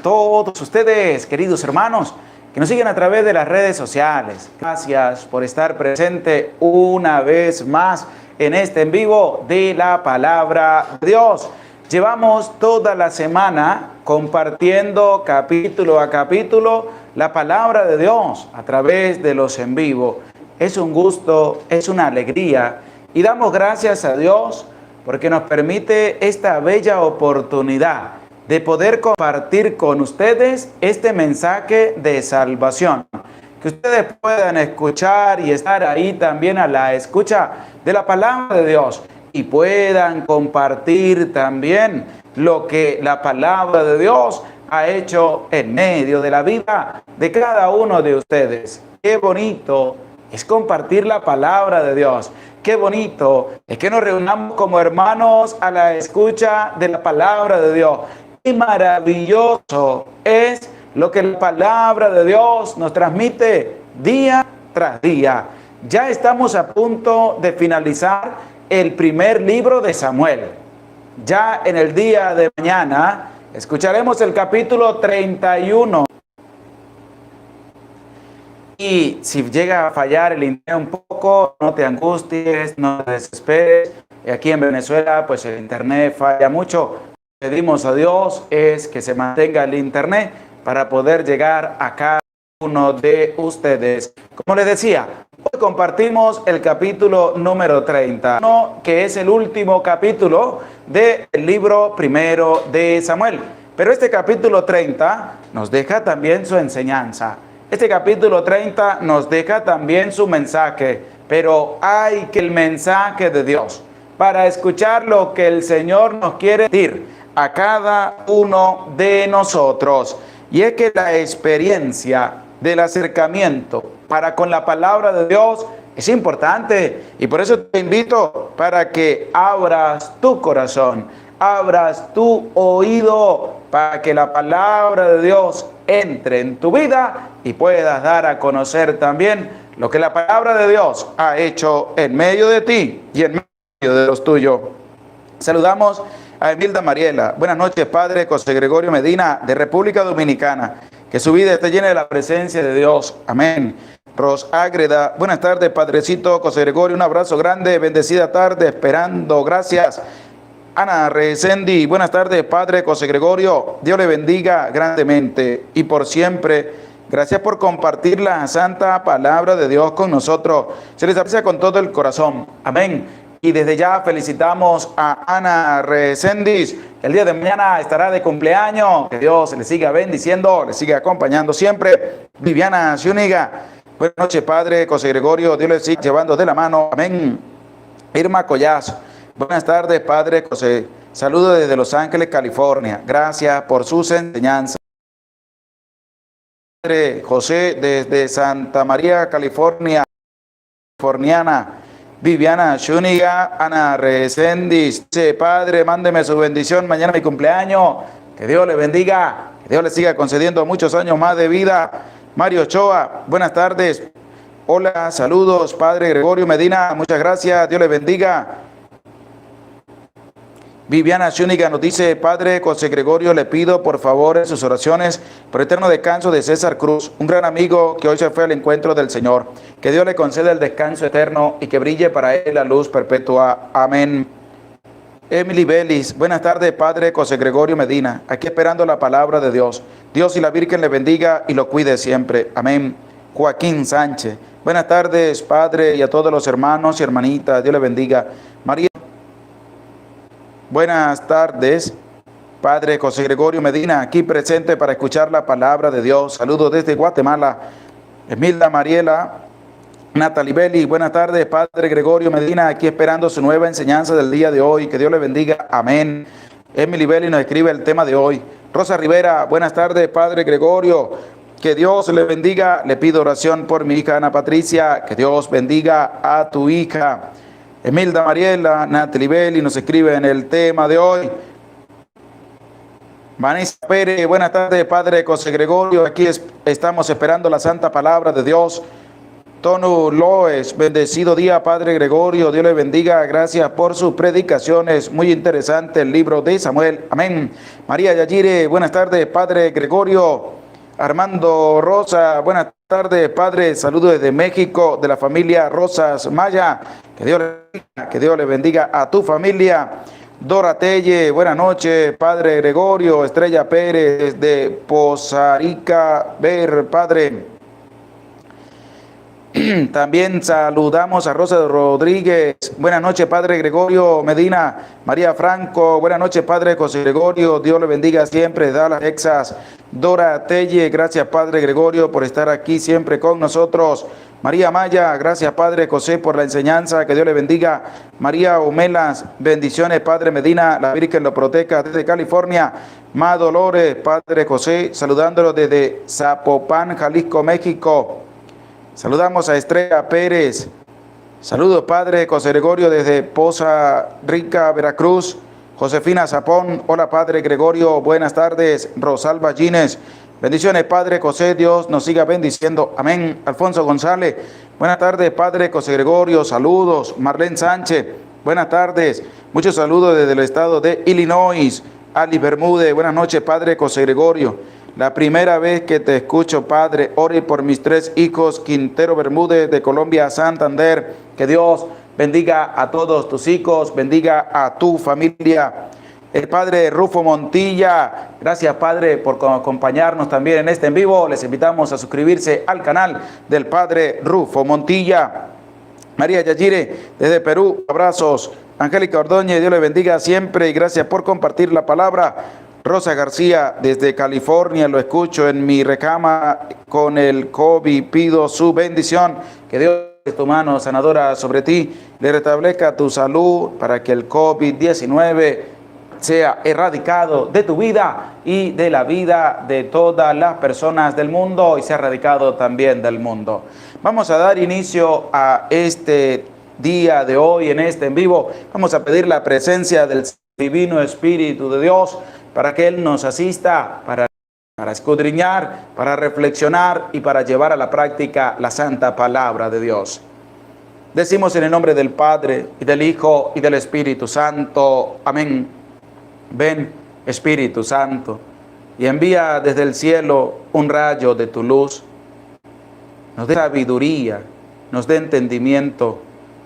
Todos ustedes, queridos hermanos, que nos siguen a través de las redes sociales. Gracias por estar presente una vez más en este en vivo de la Palabra de Dios. Llevamos toda la semana compartiendo capítulo a capítulo la Palabra de Dios a través de los en vivo. Es un gusto, es una alegría y damos gracias a Dios porque nos permite esta bella oportunidad de poder compartir con ustedes este mensaje de salvación. Que ustedes puedan escuchar y estar ahí también a la escucha de la palabra de Dios y puedan compartir también lo que la palabra de Dios ha hecho en medio de la vida de cada uno de ustedes. Qué bonito es compartir la palabra de Dios. Qué bonito es que nos reunamos como hermanos a la escucha de la palabra de Dios. Qué maravilloso es lo que la palabra de Dios nos transmite día tras día. Ya estamos a punto de finalizar el primer libro de Samuel. Ya en el día de mañana escucharemos el capítulo 31. Y si llega a fallar el internet un poco, no te angusties, no te desesperes. Aquí en Venezuela, pues el internet falla mucho. Pedimos a Dios es que se mantenga el internet para poder llegar a cada uno de ustedes. Como les decía, hoy compartimos el capítulo número 30, que es el último capítulo del libro primero de Samuel. Pero este capítulo 30 nos deja también su enseñanza. Este capítulo 30 nos deja también su mensaje, pero hay que el mensaje de Dios para escuchar lo que el Señor nos quiere decir a cada uno de nosotros. Y es que la experiencia del acercamiento para con la palabra de Dios es importante. Y por eso te invito para que abras tu corazón, abras tu oído para que la palabra de Dios entre en tu vida y puedas dar a conocer también lo que la palabra de Dios ha hecho en medio de ti y en medio de los tuyos. Saludamos a Emilda Mariela. Buenas noches, Padre José Gregorio Medina, de República Dominicana. Que su vida esté llena de la presencia de Dios. Amén. Ros Ágreda. Buenas tardes, Padrecito José Gregorio. Un abrazo grande, bendecida tarde, esperando. Gracias. Ana Resendi. Buenas tardes, Padre José Gregorio. Dios le bendiga grandemente y por siempre. Gracias por compartir la santa palabra de Dios con nosotros. Se les aprecia con todo el corazón. Amén. Y desde ya felicitamos a Ana Recendis. El día de mañana estará de cumpleaños. Que Dios le siga bendiciendo, le siga acompañando siempre. Viviana Zúñiga. Buenas noches, Padre José Gregorio. Dios le siga llevando de la mano. Amén. Irma Collazo. Buenas tardes, Padre José. Saludos desde Los Ángeles, California. Gracias por sus enseñanzas. Padre José desde Santa María, California. Californiana. Viviana Zúñiga, Ana Recendis, Padre, mándeme su bendición, mañana mi cumpleaños, que Dios le bendiga, que Dios le siga concediendo muchos años más de vida. Mario Ochoa, buenas tardes, hola, saludos, Padre Gregorio Medina, muchas gracias, Dios le bendiga. Viviana Zúñiga nos dice, Padre José Gregorio, le pido por favor en sus oraciones por eterno descanso de César Cruz, un gran amigo que hoy se fue al encuentro del Señor. Que Dios le conceda el descanso eterno y que brille para él la luz perpetua. Amén. Emily Bellis, buenas tardes, Padre José Gregorio Medina, aquí esperando la palabra de Dios. Dios y la Virgen le bendiga y lo cuide siempre. Amén. Joaquín Sánchez, buenas tardes, Padre, y a todos los hermanos y hermanitas, Dios le bendiga. María. Buenas tardes, Padre José Gregorio Medina, aquí presente para escuchar la palabra de Dios. Saludos desde Guatemala. Emilda Mariela, Natalie Belli, buenas tardes, Padre Gregorio Medina, aquí esperando su nueva enseñanza del día de hoy. Que Dios le bendiga. Amén. Emily Belli nos escribe el tema de hoy. Rosa Rivera, buenas tardes, Padre Gregorio. Que Dios le bendiga. Le pido oración por mi hija Ana Patricia. Que Dios bendiga a tu hija. Emilda Mariela, Natalie Belli nos escribe en el tema de hoy. Vanessa Pérez, buenas tardes, Padre José Gregorio. Aquí estamos esperando la santa palabra de Dios. Tonu Loes, bendecido día, Padre Gregorio, Dios le bendiga, gracias por sus predicaciones, muy interesante el libro de Samuel, amén. María Yayire, buenas tardes, Padre Gregorio. Armando Rosa, buenas tardes, Padre, saludos desde México, de la familia Rosas Maya, que Dios le bendiga a tu familia. Dora Telle, buenas noches, Padre Gregorio. Estrella Pérez, de Poza Rica, ver, Padre. También saludamos a Rosa Rodríguez. Buenas noches, Padre Gregorio Medina. María Franco. Buenas noches, Padre José Gregorio. Dios le bendiga siempre. Dallas, Texas. Dora Telle. Gracias, Padre Gregorio, por estar aquí siempre con nosotros. María Maya. Gracias, Padre José, por la enseñanza. Que Dios le bendiga. María Humelas. Bendiciones, Padre Medina. La Virgen lo proteja desde California. Ma Dolores, Padre José, saludándolo desde Zapopan, Jalisco, México. Saludamos a Estrella Pérez. Saludos, Padre José Gregorio, desde Poza Rica, Veracruz. Josefina Zapón. Hola, Padre Gregorio. Buenas tardes. Rosalba Gines. Bendiciones, Padre José. Dios nos siga bendiciendo. Amén. Alfonso González. Buenas tardes, Padre José Gregorio. Saludos. Marlene Sánchez. Buenas tardes. Muchos saludos desde el estado de Illinois. Ali Bermúdez. Buenas noches, Padre José Gregorio. La primera vez que te escucho, Padre, ore por mis 3 hijos, Quintero Bermúdez, de Colombia, Santander. Que Dios bendiga a todos tus hijos, bendiga a tu familia. El Padre Rufo Montilla, gracias, Padre, por acompañarnos también en este en vivo. Les invitamos a suscribirse al canal del Padre Rufo Montilla. María Yayire, desde Perú, abrazos. Angélica Ordóñez, Dios le bendiga siempre y gracias por compartir la palabra. Rosa García, desde California, lo escucho en mi recama con el COVID, pido su bendición, que Dios es tu mano sanadora sobre ti, le restablezca tu salud para que el COVID-19 sea erradicado de tu vida y de la vida de todas las personas del mundo y sea erradicado también del mundo. Vamos a dar inicio a este día de hoy en este en vivo. Vamos a pedir la presencia del Divino Espíritu de Dios para que Él nos asista, para escudriñar, para reflexionar y para llevar a la práctica la santa palabra de Dios. Decimos en el nombre del Padre, y del Hijo, y del Espíritu Santo. Amén. Ven, Espíritu Santo, y envía desde el cielo un rayo de tu luz. Nos dé sabiduría, nos dé entendimiento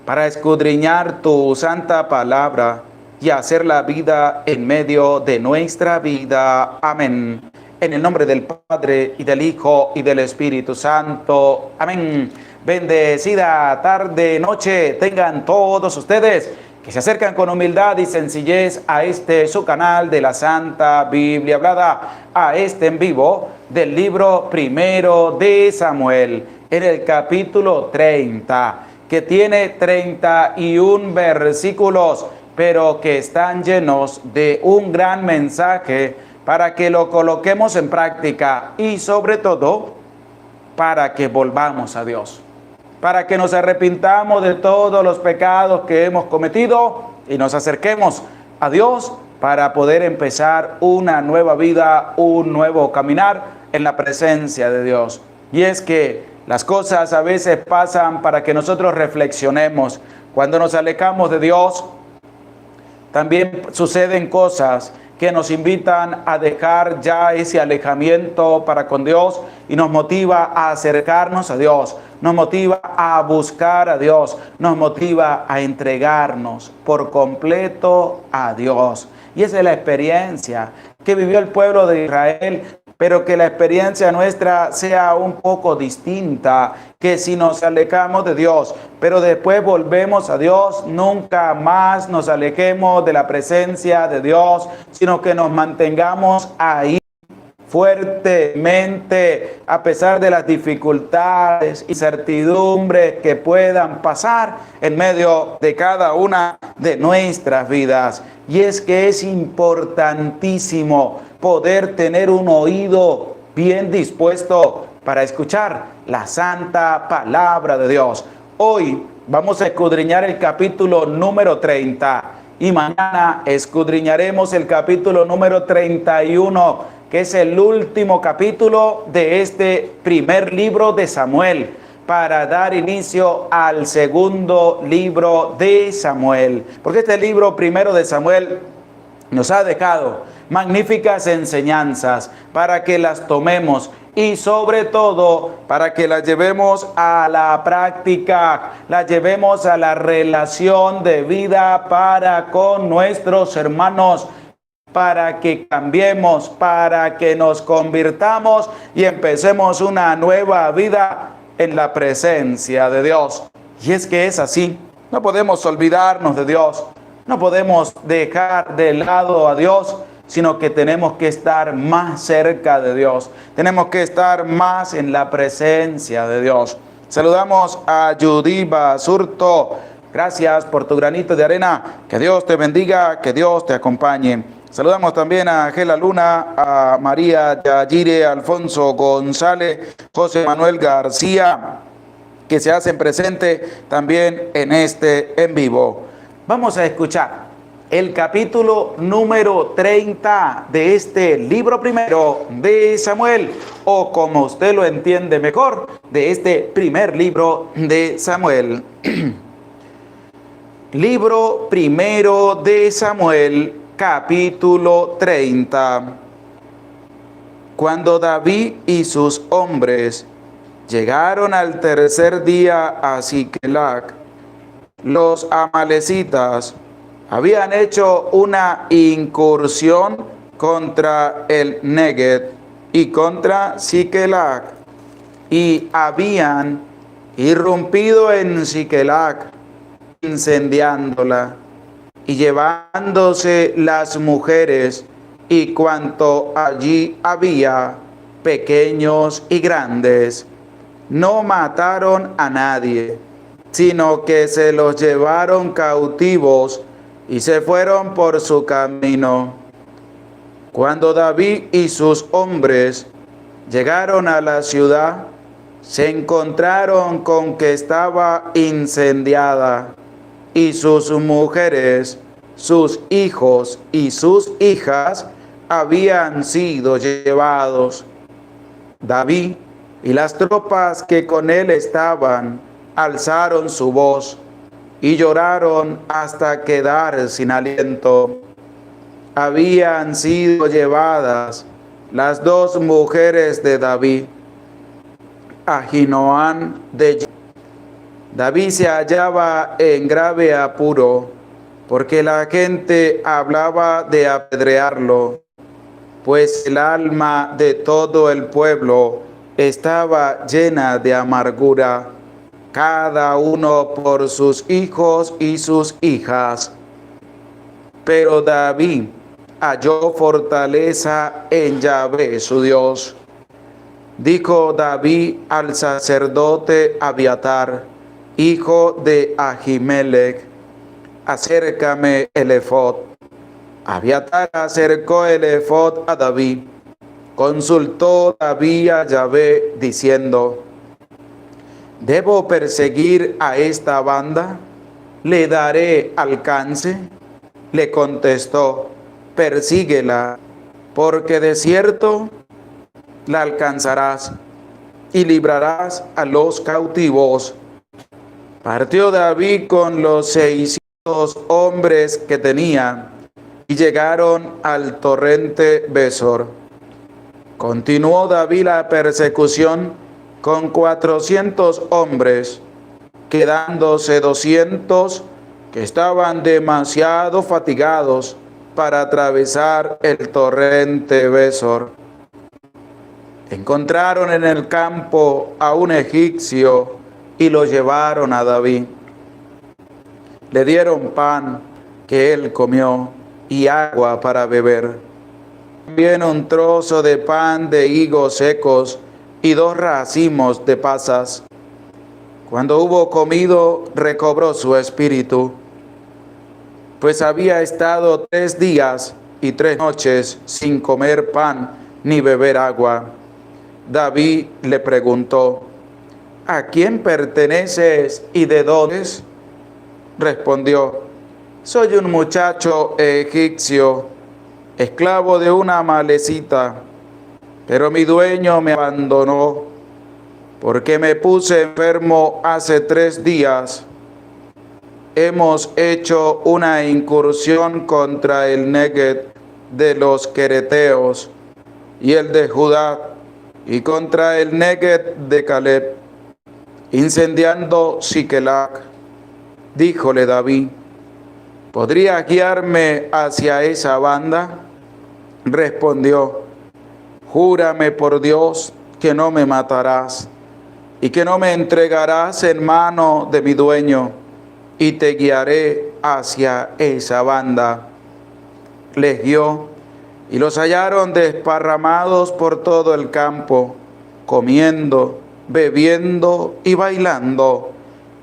para escudriñar tu santa palabra y hacer la vida en medio de nuestra vida. Amén. En el nombre del Padre, y del Hijo, y del Espíritu Santo. Amén. Bendecida tarde, noche tengan todos ustedes que se acercan con humildad y sencillez a este su canal de la Santa Biblia Hablada, a este en vivo del libro primero de Samuel, en el capítulo 30, que tiene 31 versículos, pero que están llenos de un gran mensaje para que lo coloquemos en práctica y sobre todo para que volvamos a Dios, para que nos arrepintamos de todos los pecados que hemos cometido y nos acerquemos a Dios para poder empezar una nueva vida, un nuevo caminar en la presencia de Dios. Y es que las cosas a veces pasan para que nosotros reflexionemos. Cuando nos alejamos de Dios, también suceden cosas que nos invitan a dejar ya ese alejamiento para con Dios y nos motiva a acercarnos a Dios, nos motiva a buscar a Dios, nos motiva a entregarnos por completo a Dios. Y esa es la experiencia que vivió el pueblo de Israel, pero que la experiencia nuestra sea un poco distinta, que si nos alejamos de Dios, pero después volvemos a Dios, nunca más nos alejemos de la presencia de Dios, sino que nos mantengamos ahí fuertemente, a pesar de las dificultades, incertidumbres que puedan pasar en medio de cada una de nuestras vidas. Y es que es importantísimo poder tener un oído bien dispuesto para escuchar la santa palabra de Dios. Hoy vamos a escudriñar el capítulo número 30 y mañana escudriñaremos el capítulo número 31, que es el último capítulo de este primer libro de Samuel. para dar inicio al segundo libro de Samuel. Porque este libro primero de Samuel nos ha dejado magníficas enseñanzas para que las tomemos y sobre todo para que las llevemos a la práctica, las llevemos a la relación de vida para con nuestros hermanos, para que cambiemos, para que nos convirtamos y empecemos una nueva vida en la presencia de Dios. Y es que es así, no podemos olvidarnos de Dios, no podemos dejar de lado a Dios, sino que tenemos que estar más cerca de Dios, tenemos que estar más en la presencia de Dios. Saludamos a Judy Basurto, gracias por tu granito de arena, que Dios te bendiga, que Dios te acompañe. Saludamos también a Gela Luna, a María Yayire, Alfonso González, José Manuel García, que se hacen presente también en este en vivo. Vamos a escuchar el capítulo número 30 de este libro primero de Samuel, o como usted lo entiende mejor, de este primer libro de Samuel. Libro primero de Samuel, capítulo 30. Cuando David y sus hombres llegaron al tercer día a Siclac, los amalecitas habían hecho una incursión contra el Neguev y contra Siclac, y habían irrumpido en Siclac, incendiándola y llevándose las mujeres y cuanto allí había, pequeños y grandes. No mataron a nadie, sino que se los llevaron cautivos y se fueron por su camino. Cuando David y sus hombres llegaron a la ciudad, se encontraron con que estaba incendiada, y sus mujeres, sus hijos y sus hijas habían sido llevados. David y las tropas que con él estaban alzaron su voz y lloraron hasta quedar sin aliento. Habían sido llevadas las dos mujeres de David, Ahinoam de David se hallaba en grave apuro, porque la gente hablaba de apedrearlo, pues el alma de todo el pueblo estaba llena de amargura, cada uno por sus hijos y sus hijas. Pero David halló fortaleza en Yahvé su Dios. Dijo David al sacerdote Abiatar, hijo de Ahimelech: acércame el efod. Abiatar acercó el efod a David. Consultó David a Yahvé diciendo: ¿debo perseguir a esta banda? ¿Le daré alcance? Le contestó: persíguela, porque de cierto la alcanzarás y librarás a los cautivos. Partió David con los 600 hombres que tenía y llegaron al torrente Besor. Continuó David la persecución con 400 hombres, quedándose 200 que estaban demasiado fatigados para atravesar el torrente Besor. Encontraron en el campo a un egipcio y lo llevaron a David. Le dieron pan que él comió y agua para beber. También un trozo de pan de higos secos y 2 racimos de pasas. Cuando hubo comido, recobró su espíritu, pues había estado 3 días y 3 noches sin comer pan ni beber agua. David le preguntó: ¿a quién perteneces y de dónde es? Respondió: soy un muchacho egipcio, esclavo de una amalecita, pero mi dueño me abandonó porque me puse enfermo hace 3 días. Hemos hecho una incursión contra el Neguev de los quereteos y el de Judá, y contra el Neguev de Caleb, incendiando Siquelac. Díjole David: ¿podría guiarme hacia esa banda? Respondió: júrame por Dios que no me matarás y que no me entregarás en mano de mi dueño, y te guiaré hacia esa banda. Les guió, y los hallaron desparramados por todo el campo, comiendo, bebiendo y bailando,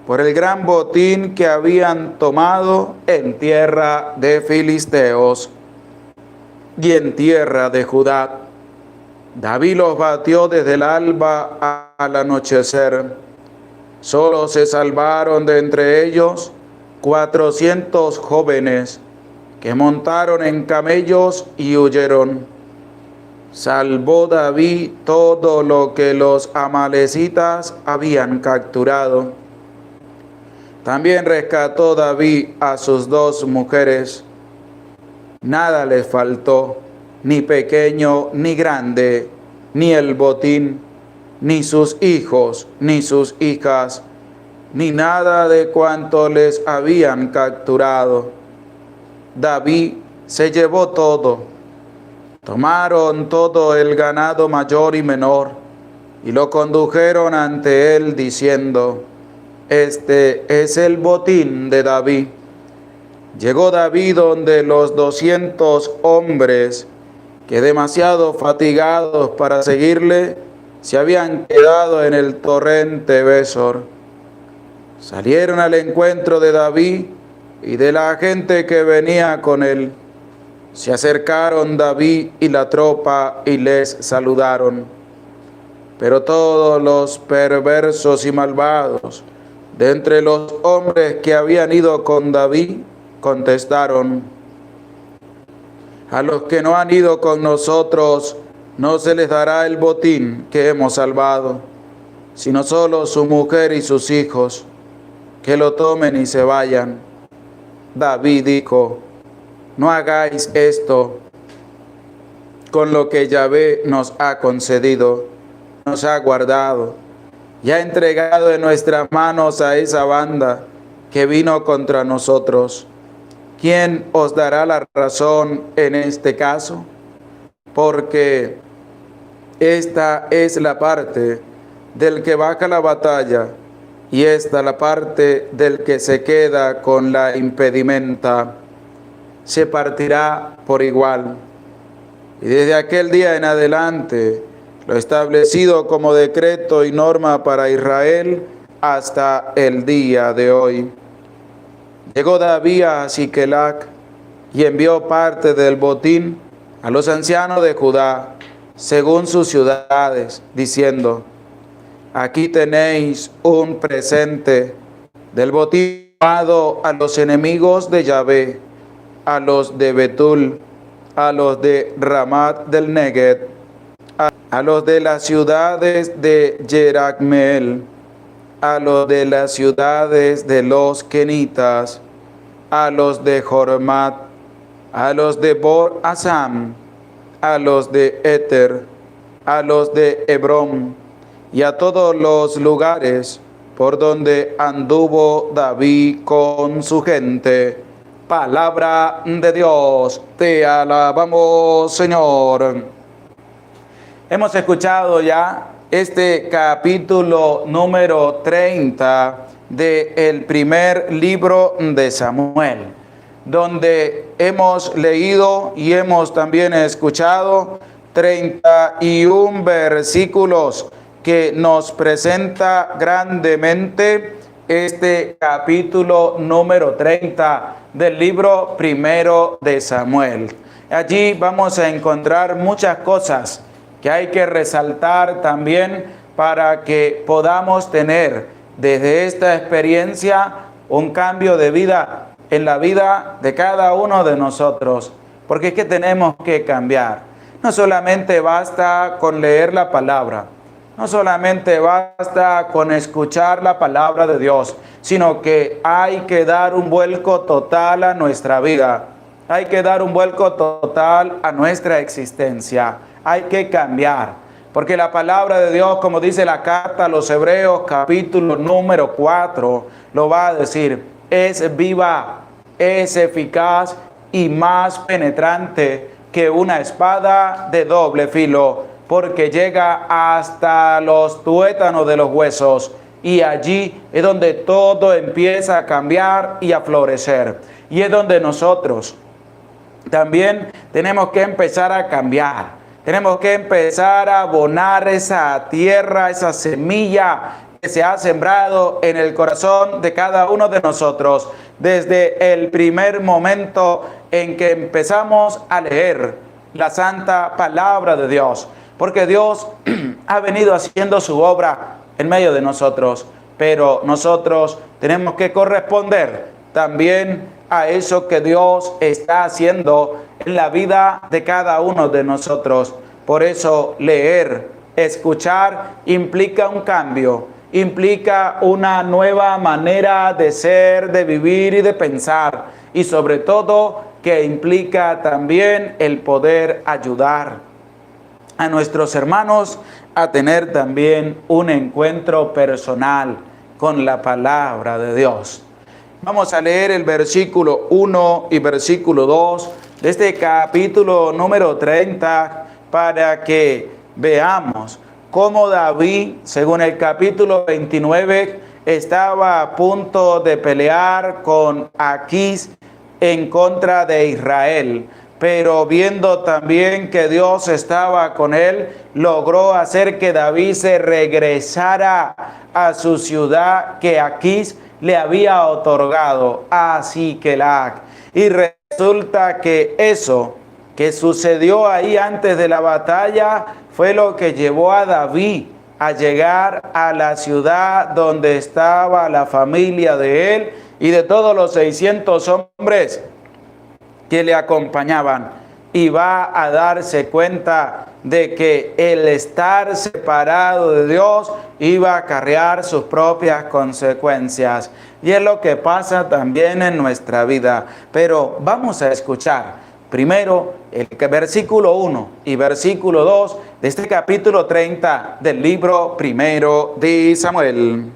por el gran botín que habían tomado en tierra de filisteos y en tierra de Judá. David los batió desde el alba al anochecer. Solo se salvaron de entre ellos 400 jóvenes que montaron en camellos y huyeron. Salvó David todo lo que los amalecitas habían capturado. También rescató David a sus 2 mujeres. Nada les faltó, ni pequeño ni grande, ni el botín, ni sus hijos, ni sus hijas, ni nada de cuanto les habían capturado. David se llevó todo. Tomaron todo el ganado mayor y menor, y lo condujeron ante él, diciendo: este es el botín de David. Llegó David donde los 200 hombres, que demasiado fatigados para seguirle, se habían quedado en el torrente Besor. Salieron al encuentro de David y de la gente que venía con él. Se acercaron David y la tropa y les saludaron. Pero todos los perversos y malvados de entre los hombres que habían ido con David contestaron: a los que no han ido con nosotros no se les dará el botín que hemos salvado, sino solo su mujer y sus hijos, que lo tomen y se vayan. David dijo: no hagáis esto con lo que Yahvé nos ha concedido, nos ha guardado y ha entregado en nuestras manos a esa banda que vino contra nosotros. ¿Quién os dará la razón en este caso? Porque esta es la parte del que baja la batalla, y esta la parte del que se queda con la impedimenta. Se partirá por igual. Y desde aquel día en adelante, lo establecido como decreto y norma para Israel hasta el día de hoy. Llegó David a Siquelac y envió parte del botín a los ancianos de Judá, según sus ciudades, diciendo: aquí tenéis un presente del botín dado a los enemigos de Yahvé, a los de Betul, a los de Ramat del Neguev, a los de las ciudades de Jeragmeel, a los de las ciudades de los Kenitas, a los de Jormat, a los de Bor Asam, a los de Eter, a los de Hebrón, y a todos los lugares por donde anduvo David con su gente. Palabra de Dios, te alabamos, Señor. Hemos escuchado ya este capítulo número 30 del primer libro de Samuel, donde hemos leído y hemos también escuchado 31 versículos que nos presenta grandemente este capítulo número 30 del libro primero de Samuel. Allí vamos a encontrar muchas cosas que hay que resaltar también para que podamos tener desde esta experiencia un cambio de vida en la vida de cada uno de nosotros, porque es que tenemos que cambiar. No solamente basta con leer la palabra, No solamente basta con escuchar la palabra de Dios, sino que hay que dar un vuelco total a nuestra vida. Hay que dar un vuelco total a nuestra existencia. Hay que cambiar. Porque la palabra de Dios, como dice la carta a los Hebreos, capítulo número 4, lo va a decir, es viva, es eficaz y más penetrante que una espada de doble filo, porque llega hasta los tuétanos de los huesos, y allí es donde todo empieza a cambiar y a florecer. Y es donde nosotros también tenemos que empezar a cambiar. Tenemos que empezar a abonar esa tierra, esa semilla que se ha sembrado en el corazón de cada uno de nosotros desde el primer momento en que empezamos a leer la santa palabra de Dios. Porque Dios ha venido haciendo su obra en medio de nosotros, pero nosotros tenemos que corresponder también a eso que Dios está haciendo en la vida de cada uno de nosotros. Por eso leer, escuchar implica un cambio, implica una nueva manera de ser, de vivir y de pensar, y sobre todo que implica también el poder ayudar a nuestros hermanos a tener también un encuentro personal con la palabra de Dios. Vamos a leer el versículo 1 y versículo 2 de este capítulo número 30 para que veamos cómo David, según el capítulo 29, estaba a punto de pelear con Aquís en contra de Israel. Pero viendo también que Dios estaba con él, logró hacer que David se regresara a su ciudad que Aquís le había otorgado a Sicelac. Y resulta que eso que sucedió ahí antes de la batalla fue lo que llevó a David a llegar a la ciudad donde estaba la familia de él y de todos los 600 hombres que le acompañaban, y va a darse cuenta de que el estar separado de Dios iba a acarrear sus propias consecuencias. Y es lo que pasa también en nuestra vida. Pero vamos a escuchar primero el versículo 1 y versículo 2 de este capítulo 30 del libro primero de Samuel.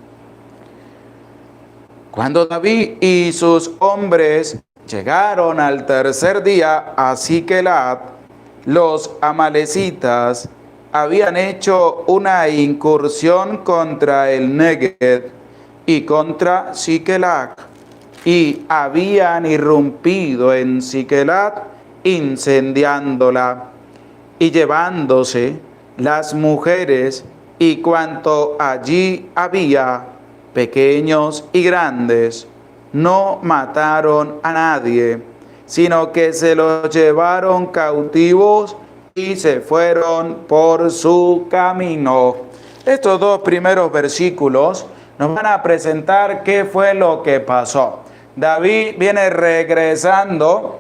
Cuando David y sus hombres llegaron al tercer día a Sicelac, los amalecitas habían hecho una incursión contra el Negev y contra Sicelac, y habían irrumpido en Sicelac, incendiándola y llevándose las mujeres y cuanto allí había, pequeños y grandes. No mataron a nadie, sino que se los llevaron cautivos y se fueron por su camino. Estos dos primeros versículos nos van a presentar qué fue lo que pasó. David viene regresando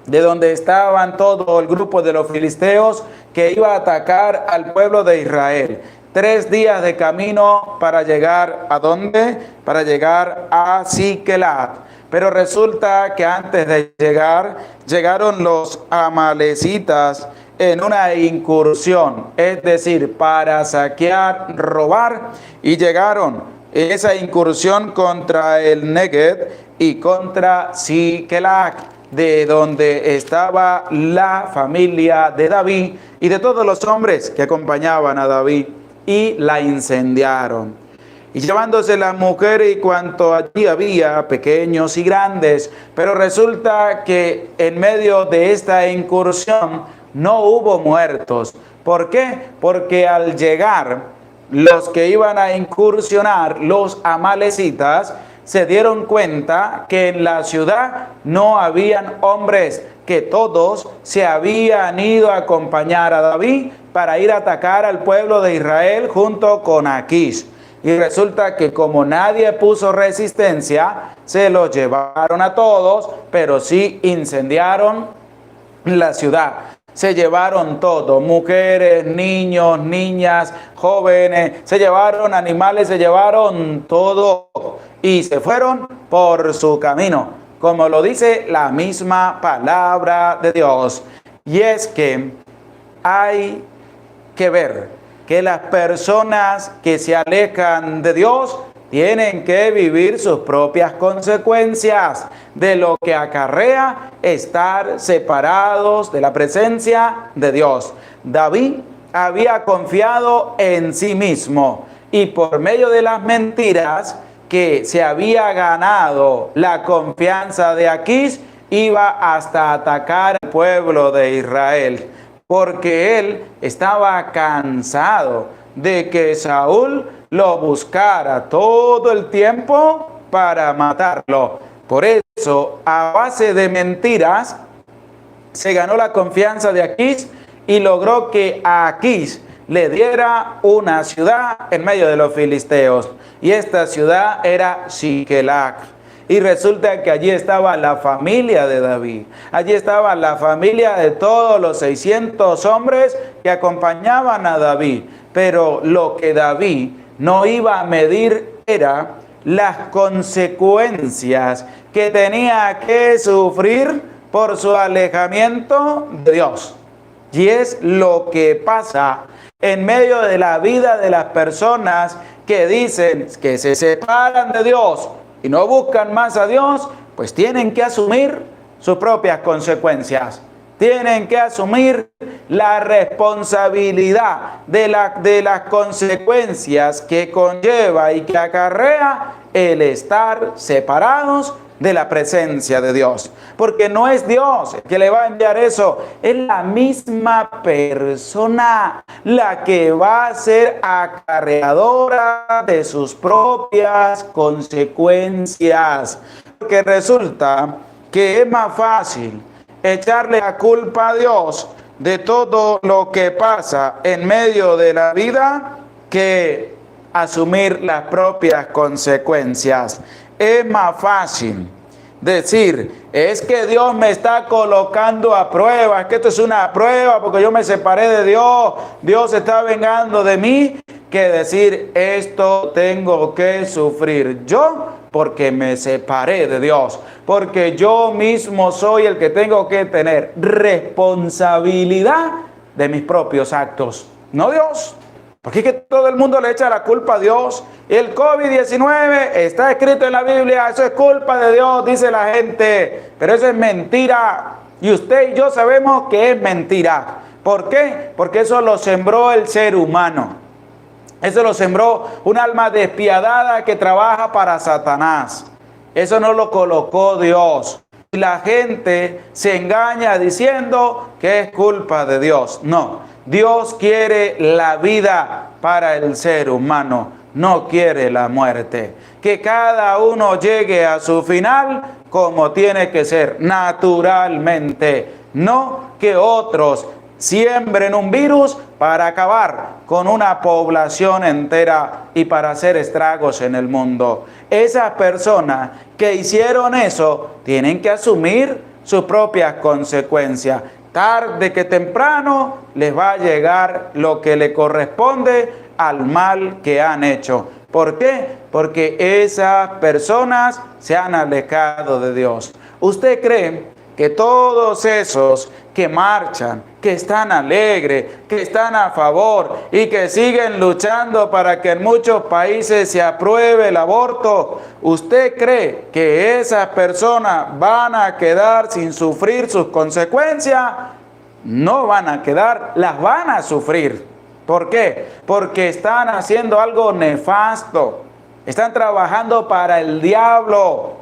de donde estaban todo el grupo de los filisteos que iba a atacar al pueblo de Israel. 3 días de camino para llegar ¿a dónde? Para llegar a Sicelac. Pero resulta que antes de llegar, llegaron los amalecitas en una incursión, es decir, para saquear, robar, y llegaron en esa incursión contra el Negev y contra Sicelac, de donde estaba la familia de David y de todos los hombres que acompañaban a David, y la incendiaron. Y llevándose las mujeres y cuanto allí había, pequeños y grandes. Pero resulta que en medio de esta incursión no hubo muertos. ¿Por qué? Porque al llegar los que iban a incursionar, los amalecitas, se dieron cuenta que en la ciudad no habían hombres, que todos se habían ido a acompañar a David para ir a atacar al pueblo de Israel junto con Aquís. Y resulta que como nadie puso resistencia, se los llevaron a todos, pero sí incendiaron la ciudad. Se llevaron todo, mujeres, niños, niñas, jóvenes, se llevaron animales, se llevaron todo y se fueron por su camino, como lo dice la misma palabra de Dios. Y es que hay que ver que las personas que se alejan de Dios tienen que vivir sus propias consecuencias de lo que acarrea estar separados de la presencia de Dios. David había confiado en sí mismo y por medio de las mentiras que se había ganado la confianza de Aquís, iba hasta atacar al pueblo de Israel, porque él estaba cansado de que Saúl lo buscara todo el tiempo para matarlo. Por eso, a base de mentiras, se ganó la confianza de Aquís y logró que a Aquís le diera una ciudad en medio de los filisteos. Y esta ciudad era Siquelac. Y resulta que allí estaba la familia de David. Allí estaba la familia de todos los 600 hombres que acompañaban a David. Pero lo que David no iba a medir era las consecuencias que tenía que sufrir por su alejamiento de Dios. Y es lo que pasa en medio de la vida de las personas que dicen que se separan de Dios y no buscan más a Dios, pues tienen que asumir sus propias consecuencias. Tienen que asumir la responsabilidad de las consecuencias que conlleva y que acarrea el estar separados de la presencia de Dios. Porque no es Dios el que le va a enviar eso, es la misma persona la que va a ser acarreadora de sus propias consecuencias. Porque resulta que es más fácil echarle la culpa a Dios de todo lo que pasa en medio de la vida que asumir las propias consecuencias. Es más fácil decir, es que Dios me está colocando a prueba, es que esto es una prueba porque yo me separé de Dios, Dios se está vengando de mí, que decir, esto tengo que sufrir yo porque me separé de Dios, porque yo mismo soy el que tengo que tener responsabilidad de mis propios actos, no Dios. Porque es que todo el mundo le echa la culpa a Dios. El COVID-19 está escrito en la Biblia, eso es culpa de Dios, dice la gente. Pero eso es mentira. Y usted y yo sabemos que es mentira. ¿Por qué? Porque eso lo sembró el ser humano. Eso lo sembró un alma despiadada que trabaja para Satanás. Eso no lo colocó Dios. Y la gente se engaña diciendo que es culpa de Dios. No. Dios quiere la vida para el ser humano, no quiere la muerte. Que cada uno llegue a su final como tiene que ser, naturalmente. No que otros siembren un virus para acabar con una población entera y para hacer estragos en el mundo. Esas personas que hicieron eso tienen que asumir sus propias consecuencias. Tarde que temprano les va a llegar lo que le corresponde al mal que han hecho. ¿Por qué? Porque esas personas se han alejado de Dios. ¿Usted cree que todos esos que marchan, que están alegres, que están a favor y que siguen luchando para que en muchos países se apruebe el aborto, usted cree que esas personas van a quedar sin sufrir sus consecuencias? No van a quedar, las van a sufrir. ¿Por qué? Porque están haciendo algo nefasto. Están trabajando para el diablo.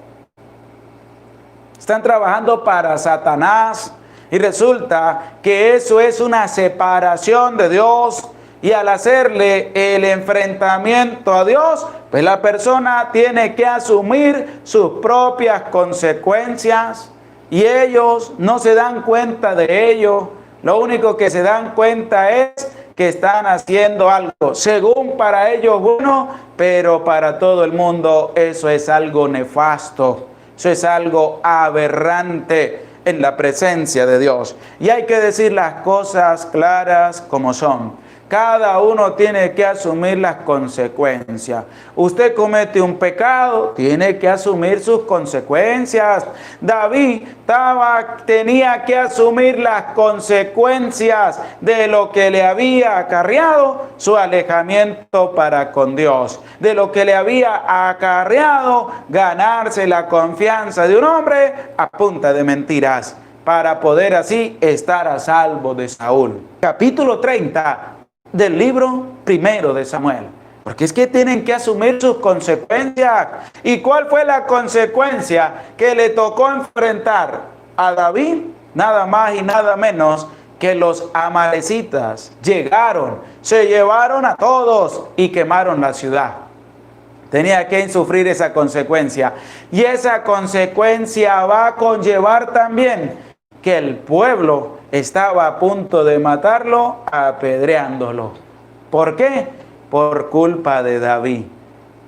Están trabajando para Satanás. Y resulta que eso es una separación de Dios. Y al hacerle el enfrentamiento a Dios, pues la persona tiene que asumir sus propias consecuencias. Y ellos no se dan cuenta de ello. Lo único que se dan cuenta es que están haciendo algo, según para ellos bueno, pero para todo el mundo eso es algo nefasto. Eso es algo aberrante. en la presencia de Dios. Y hay que decir las cosas claras como son. Cada uno tiene que asumir las consecuencias. Usted comete un pecado, tiene que asumir sus consecuencias. David tenía que asumir las consecuencias de lo que le había acarreado su alejamiento para con Dios. De lo que le había acarreado ganarse la confianza de un hombre a punta de mentiras, para poder así estar a salvo de Saúl. Capítulo 30 del libro primero de Samuel. Porque es que tienen que asumir sus consecuencias. ¿Y cuál fue la consecuencia que le tocó enfrentar a David? Nada más y nada menos que los amalecitas llegaron, se llevaron a todos y quemaron la ciudad. Tenía que sufrir esa consecuencia. Y esa consecuencia va a conllevar también que el pueblo estaba a punto de matarlo apedreándolo. ¿Por qué? Por culpa de David.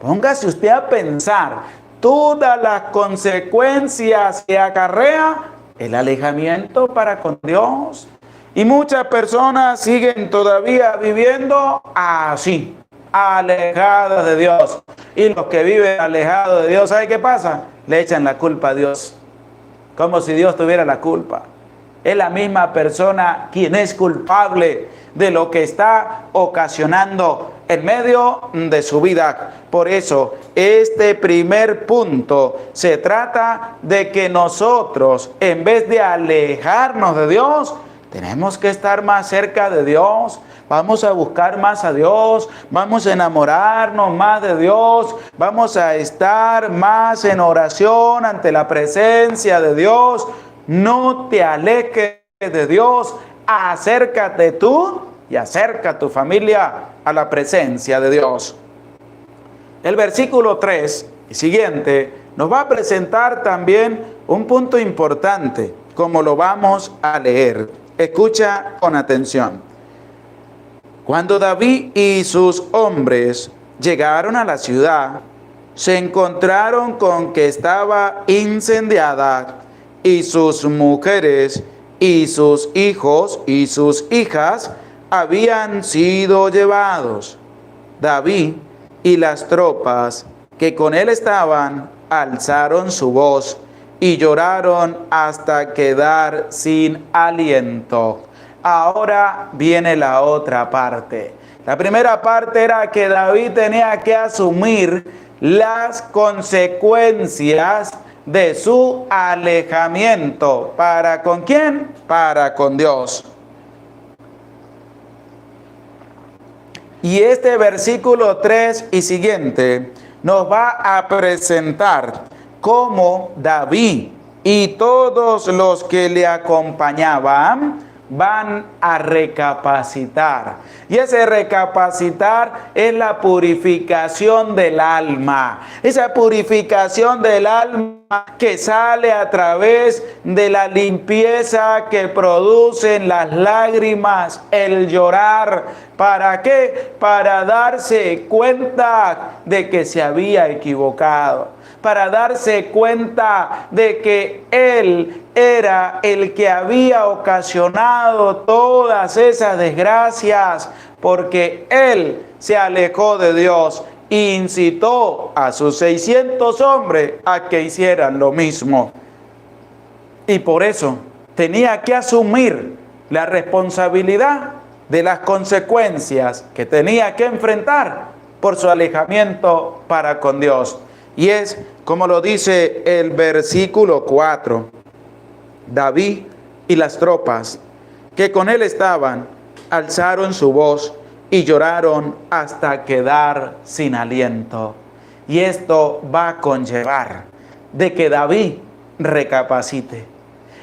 Póngase usted a pensar todas las consecuencias que acarrea el alejamiento para con Dios. Y muchas personas siguen todavía viviendo así, alejadas de Dios. Y los que viven alejados de Dios, ¿sabe qué pasa? Le echan la culpa a Dios, como si Dios tuviera la culpa. Es la misma persona quien es culpable de lo que está ocasionando en medio de su vida. Por eso, este primer punto se trata de que nosotros, en vez de alejarnos de Dios, tenemos que estar más cerca de Dios. Vamos a buscar más a Dios, vamos a enamorarnos más de Dios, vamos a estar más en oración ante la presencia de Dios. No te alejes de Dios, acércate tú y acerca a tu familia a la presencia de Dios. El versículo 3 y siguiente nos va a presentar también un punto importante, como lo vamos a leer. Escucha con atención. Cuando David y sus hombres llegaron a la ciudad, se encontraron con que estaba incendiada, y sus mujeres y sus hijos y sus hijas habían sido llevados. David y las tropas que con él estaban alzaron su voz y lloraron hasta quedar sin aliento. Ahora viene la otra parte. La primera parte era que David tenía que asumir las consecuencias de su alejamiento. ¿Para con quién? Para con Dios. Y este versículo 3 y siguiente nos va a presentar cómo David y todos los que le acompañaban van a recapacitar. Y ese recapacitar es la purificación del alma. Esa purificación del alma que sale a través de la limpieza que producen las lágrimas, el llorar. ¿Para qué? Para darse cuenta de que se había equivocado. Para darse cuenta de que él era el que había ocasionado todas esas desgracias, porque él se alejó de Dios e incitó a sus 600 hombres a que hicieran lo mismo. Y por eso tenía que asumir la responsabilidad de las consecuencias que tenía que enfrentar por su alejamiento para con Dios. Y es como lo dice el versículo 4. David y las tropas que con él estaban alzaron su voz y lloraron hasta quedar sin aliento. Y esto va a conllevar de que David recapacite,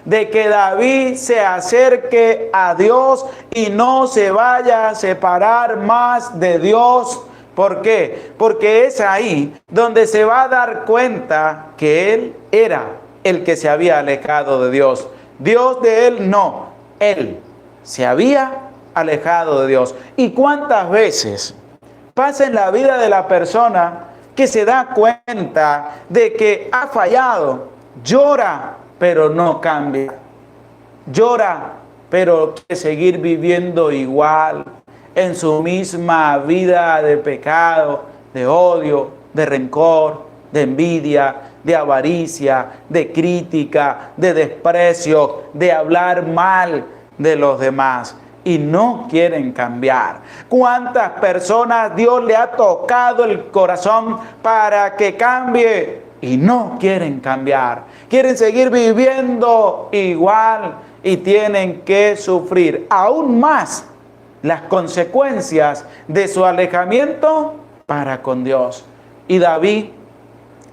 de que David se acerque a Dios y no se vaya a separar más de Dios. ¿Por qué? Porque es ahí donde se va a dar cuenta que él era el que se había alejado de Dios. Dios de él no, él se había alejado de Dios. ¿Y cuántas veces pasa en la vida de la persona que se da cuenta de que ha fallado, llora pero no cambia. Llora, pero quiere seguir viviendo igual, en su misma vida de pecado, de odio, de rencor, de envidia, de avaricia, de crítica, de desprecio, de hablar mal de los demás. Y no quieren cambiar. ¿Cuántas personas Dios le ha tocado el corazón para que cambie? Y no quieren cambiar. Quieren seguir viviendo igual y tienen que sufrir aún más las consecuencias de su alejamiento para con Dios. Y David,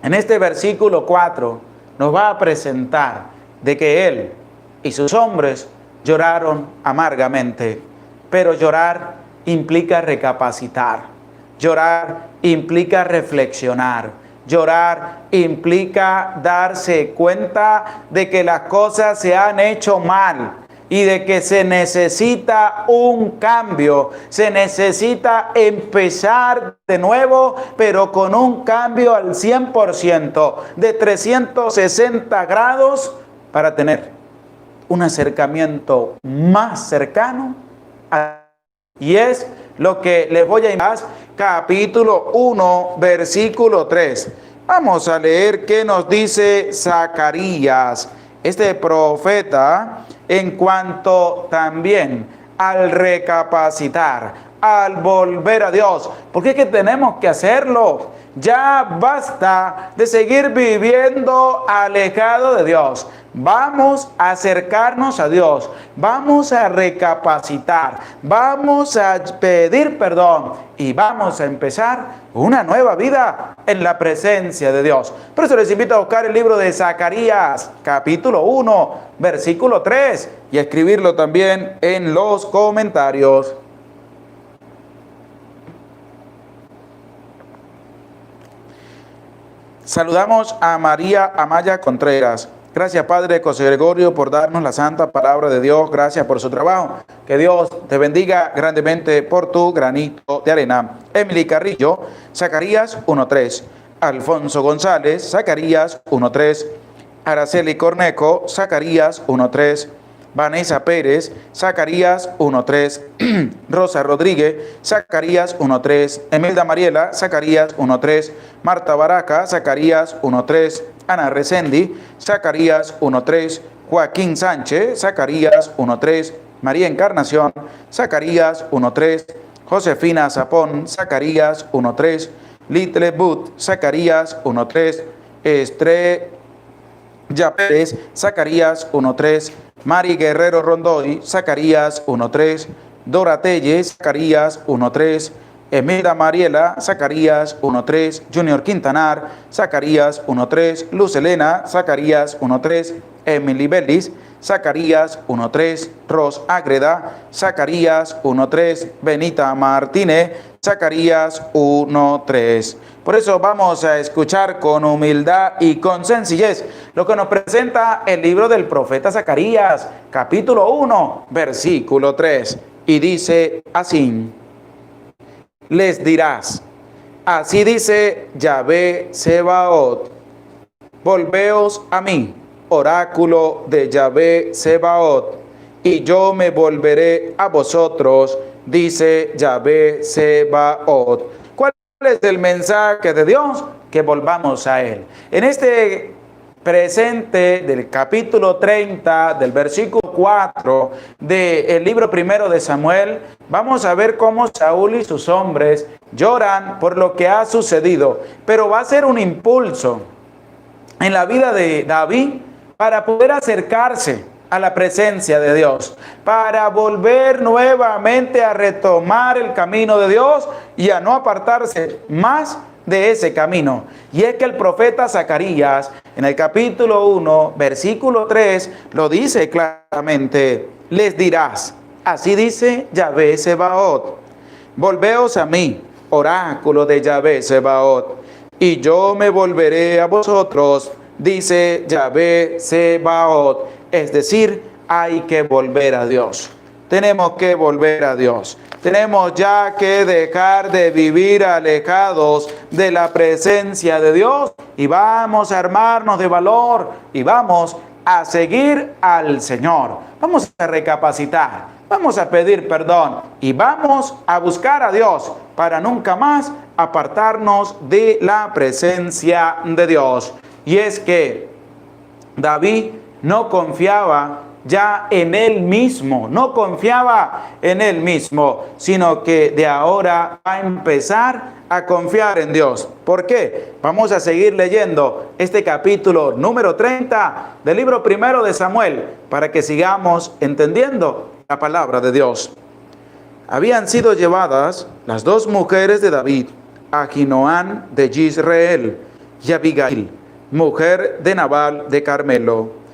en este versículo 4, nos va a presentar de que él y sus hombres lloraron amargamente. Pero llorar implica recapacitar. Llorar implica reflexionar. Llorar implica darse cuenta de que las cosas se han hecho mal y de que se necesita un cambio, se necesita empezar de nuevo, pero con un cambio al 100%, de 360 grados, para tener un acercamiento más cercano y es lo que les voy a indicar. Capítulo 1, versículo 3. Vamos a leer qué nos dice Zacarías, este profeta, en cuanto también al recapacitar, al volver a Dios. Porque es que tenemos que hacerlo. Ya basta de seguir viviendo alejado de Dios. Vamos a acercarnos a Dios, vamos a recapacitar, vamos a pedir perdón y vamos a empezar una nueva vida en la presencia de Dios. Por eso les invito a buscar el libro de Zacarías, capítulo 1, versículo 3, y a escribirlo también en los comentarios. Saludamos a María Amaya Contreras. Gracias, Padre José Gregorio, por darnos la santa palabra de Dios. Gracias por su trabajo. Que Dios te bendiga grandemente por tu granito de arena. Emily Carrillo, Zacarías 1.3. Alfonso González, Zacarías 1.3. Araceli Cornejo, Zacarías 1.3. Vanessa Pérez, Zacarías 1.3. Rosa Rodríguez, Zacarías 1.3. Emelda Mariela, Zacarías 1.3. Marta Baraca, Zacarías 1.3. Ana Resendi, Zacarías 1.3. Joaquín Sánchez, Zacarías 1.3. María Encarnación, Zacarías 1.3. Josefina Zapón, Zacarías 1.3. Little Boot, Zacarías 1.3. Estrella Pérez, Zacarías 1.3. Mari Guerrero Rondoy, Zacarías 1.3. Dora Telles, Zacarías 1.3. Emelda Mariela, Zacarías 1.3. Junior Quintanar, Zacarías 1.3. Luz Elena, Zacarías 1.3. Emily Bellis, Zacarías 1.3. Ros Ágreda, Zacarías 1.3. Benita Martínez, Zacarías 1.3. Por eso vamos a escuchar con humildad y con sencillez lo que nos presenta el libro del profeta Zacarías, capítulo 1, versículo 3. Y dice así: les dirás, así dice Yahvé Sebaot, volveos a mí, oráculo de Yahvé Sebaot, y yo me volveré a vosotros, dice Yahvé Sebaot. ¿Cuál es el mensaje de Dios? Que volvamos a Él. En este presente del capítulo 30, del versículo 4 del libro primero de Samuel, vamos a ver cómo Saúl y sus hombres lloran por lo que ha sucedido, pero va a ser un impulso en la vida de David para poder acercarse a la presencia de Dios, para volver nuevamente a retomar el camino de Dios y a no apartarse más de ese camino. Y es que el profeta Zacarías, en el capítulo 1, versículo 3, lo dice claramente: les dirás, así dice Yahvé Sebaot, volveos a mí, oráculo de Yahvé Sebaot, y yo me volveré a vosotros, dice Yahvé Sebaot. Es decir, hay que volver a Dios. Tenemos que volver a Dios. Tenemos ya que dejar de vivir alejados de la presencia de Dios y vamos a armarnos de valor y vamos a seguir al Señor. Vamos a recapacitar, vamos a pedir perdón y vamos a buscar a Dios para nunca más apartarnos de la presencia de Dios. Y es que David no confiaba ya en él mismo, no confiaba en él mismo, sino que de ahora va a empezar a confiar en Dios. ¿Por qué? Vamos a seguir leyendo este capítulo número 30 del libro primero de Samuel para que sigamos entendiendo la palabra de Dios. Habían sido llevadas las dos mujeres de David, Ahinoam de Jezreel y Abigail, mujer de Nabal de Carmelo.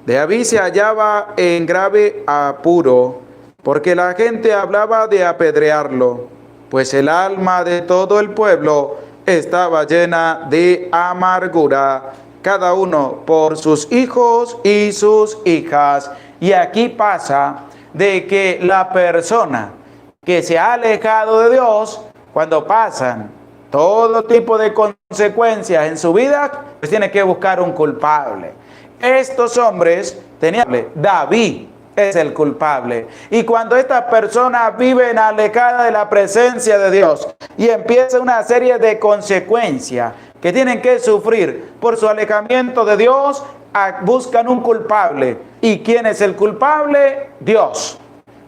David se hallaba en grave apuro, porque la gente hablaba de apedrearlo, pues el alma de todo el pueblo estaba llena de amargura, cada uno por sus hijos y sus hijas. Y aquí pasa de que la persona que se ha alejado de Dios, cuando pasan todo tipo de consecuencias en su vida, pues tiene que buscar un culpable. Estos hombres tenían, David es el culpable. Y cuando estas personas viven alejadas de la presencia de Dios y empieza una serie de consecuencias que tienen que sufrir por su alejamiento de Dios, buscan un culpable. ¿Y quién es el culpable? Dios.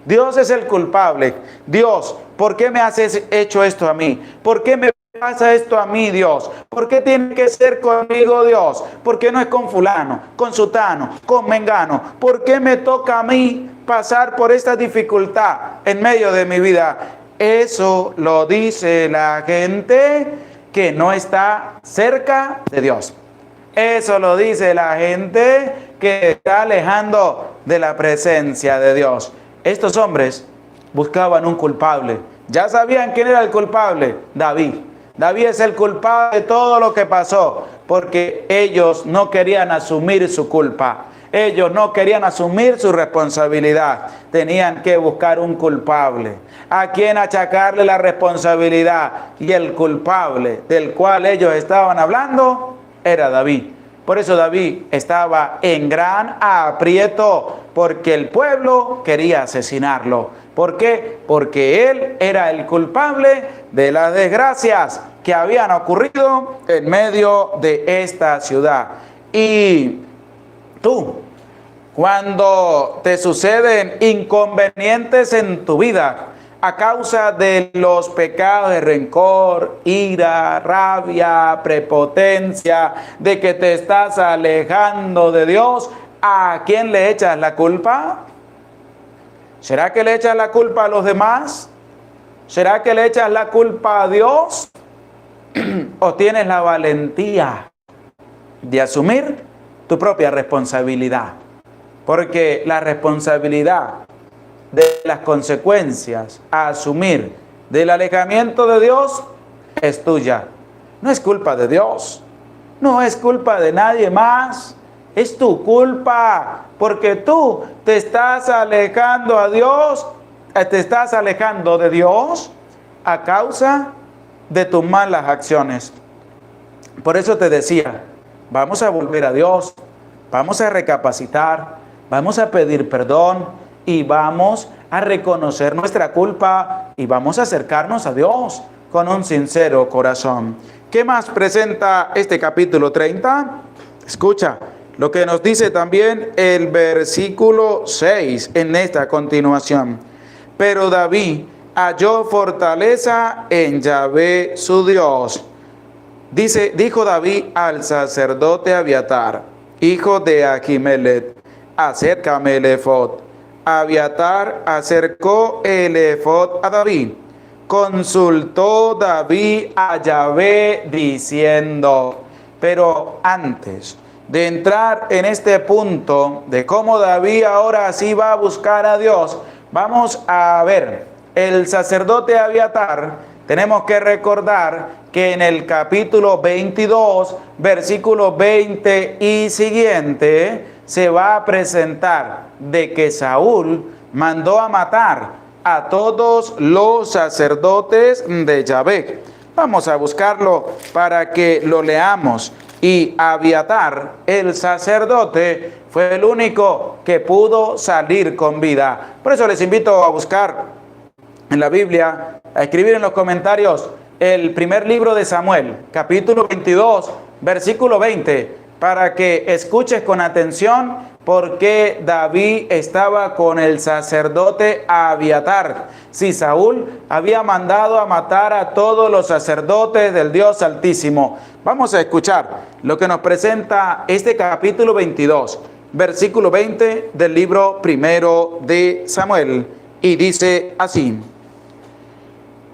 Dios es el culpable. Dios, ¿por qué me has hecho esto a mí? ¿Por qué me pasa esto a mí, Dios? ¿Por qué tiene que ser conmigo, Dios? ¿Por qué no es con fulano, con sutano, con mengano? ¿Por qué me toca a mí pasar por esta dificultad en medio de mi vida? Eso lo dice la gente que no está cerca de Dios. Eso lo dice la gente que está alejando de la presencia de Dios. Estos hombres buscaban un culpable. Ya sabían quién era el culpable, David. David es el culpable de todo lo que pasó, porque ellos no querían asumir su culpa. Ellos no querían asumir su responsabilidad. Tenían que buscar un culpable. ¿A quién achacarle la responsabilidad? Y el culpable del cual ellos estaban hablando era David. Por eso David estaba en gran aprieto, porque el pueblo quería asesinarlo. ¿Por qué? Porque él era el culpable de las desgracias que habían ocurrido en medio de esta ciudad. Y tú, cuando te suceden inconvenientes en tu vida a causa de los pecados de rencor, ira, rabia, prepotencia, de que te estás alejando de Dios, ¿a quién le echas la culpa? ¿Será que le echas la culpa a los demás? ¿Será que le echas la culpa a Dios? ¿O tienes la valentía de asumir tu propia responsabilidad? Porque la responsabilidad de las consecuencias a asumir del alejamiento de Dios es tuya. No es culpa de Dios, no es culpa de nadie más, es tu culpa, porque tú te estás alejando a Dios, te estás alejando de Dios a causa de tus malas acciones. Por eso te decía, vamos a volver a Dios, vamos a recapacitar, vamos a pedir perdón y vamos a reconocer nuestra culpa y vamos a acercarnos a Dios con un sincero corazón. ¿Qué más presenta este capítulo 30? Escucha lo que nos dice también el versículo 6 en esta continuación. Pero David halló fortaleza en Yahvé su Dios. Dijo David al sacerdote Abiatar, hijo de Ahimelech, acércame el efod. Abiatar acercó el efod a David. Consultó David a Yahvé diciendo, pero antes de entrar en este punto de cómo David ahora sí va a buscar a Dios, vamos a ver, el sacerdote Abiatar, tenemos que recordar que en el capítulo 22, versículo 20 y siguiente, se va a presentar de que Saúl mandó a matar a todos los sacerdotes de Yahvé. Vamos a buscarlo para que lo leamos Y Abiatar, el sacerdote, fue el único que pudo salir con vida. Por eso les invito a buscar en la Biblia, a escribir en los comentarios el primer libro de Samuel, capítulo 22, versículo 20, para que escuches con atención por qué David estaba con el sacerdote Abiatar. Si Saúl había mandado a matar a todos los sacerdotes del Dios Altísimo. Vamos a escuchar lo que nos presenta este capítulo 22, versículo 20 del libro primero de Samuel. Y dice así: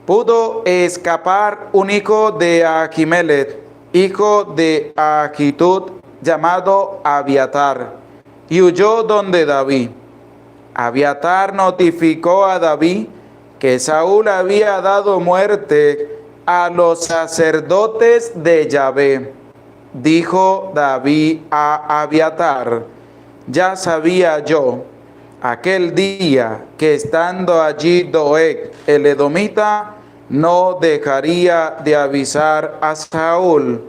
pudo escapar un hijo de Ahimelech, hijo de Ahitub, llamado Abiatar, y huyó donde David. Abiatar notificó a David que Saúl había dado muerte a los sacerdotes de Yahvé. Dijo David a Abiatar: ya sabía yo aquel día que estando allí Doeg el edomita no dejaría de avisar a Saúl.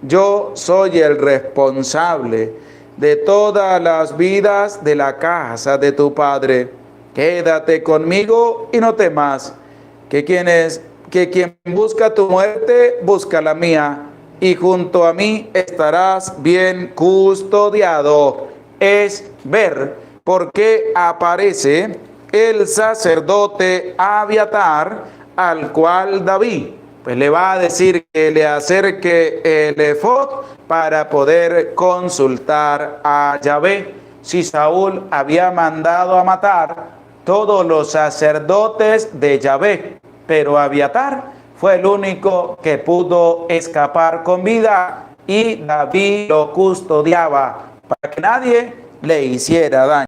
Yo soy el responsable de todas las vidas de la casa de tu padre. Quédate conmigo y no temas, que quien busca tu muerte busca la mía, y junto a mí estarás bien custodiado. Es ver por qué aparece el sacerdote Abiatar, al cual David pues le va a decir que le acerque el efod para poder consultar a Yahvé. Si Saúl había mandado a matar todos los sacerdotes de Yahvé, pero Abiatar fue el único que pudo escapar con vida y David lo custodiaba para que nadie le hiciera daño.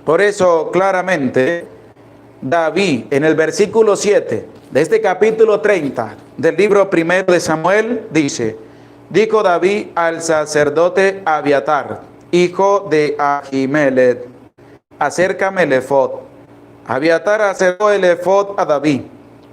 Por eso claramente David en el versículo 7 de este capítulo 30 del libro primero de Samuel dice: dijo David al sacerdote Abiatar, hijo de Ahimelech: acércame el efod. Abiatar acercó el efod a David.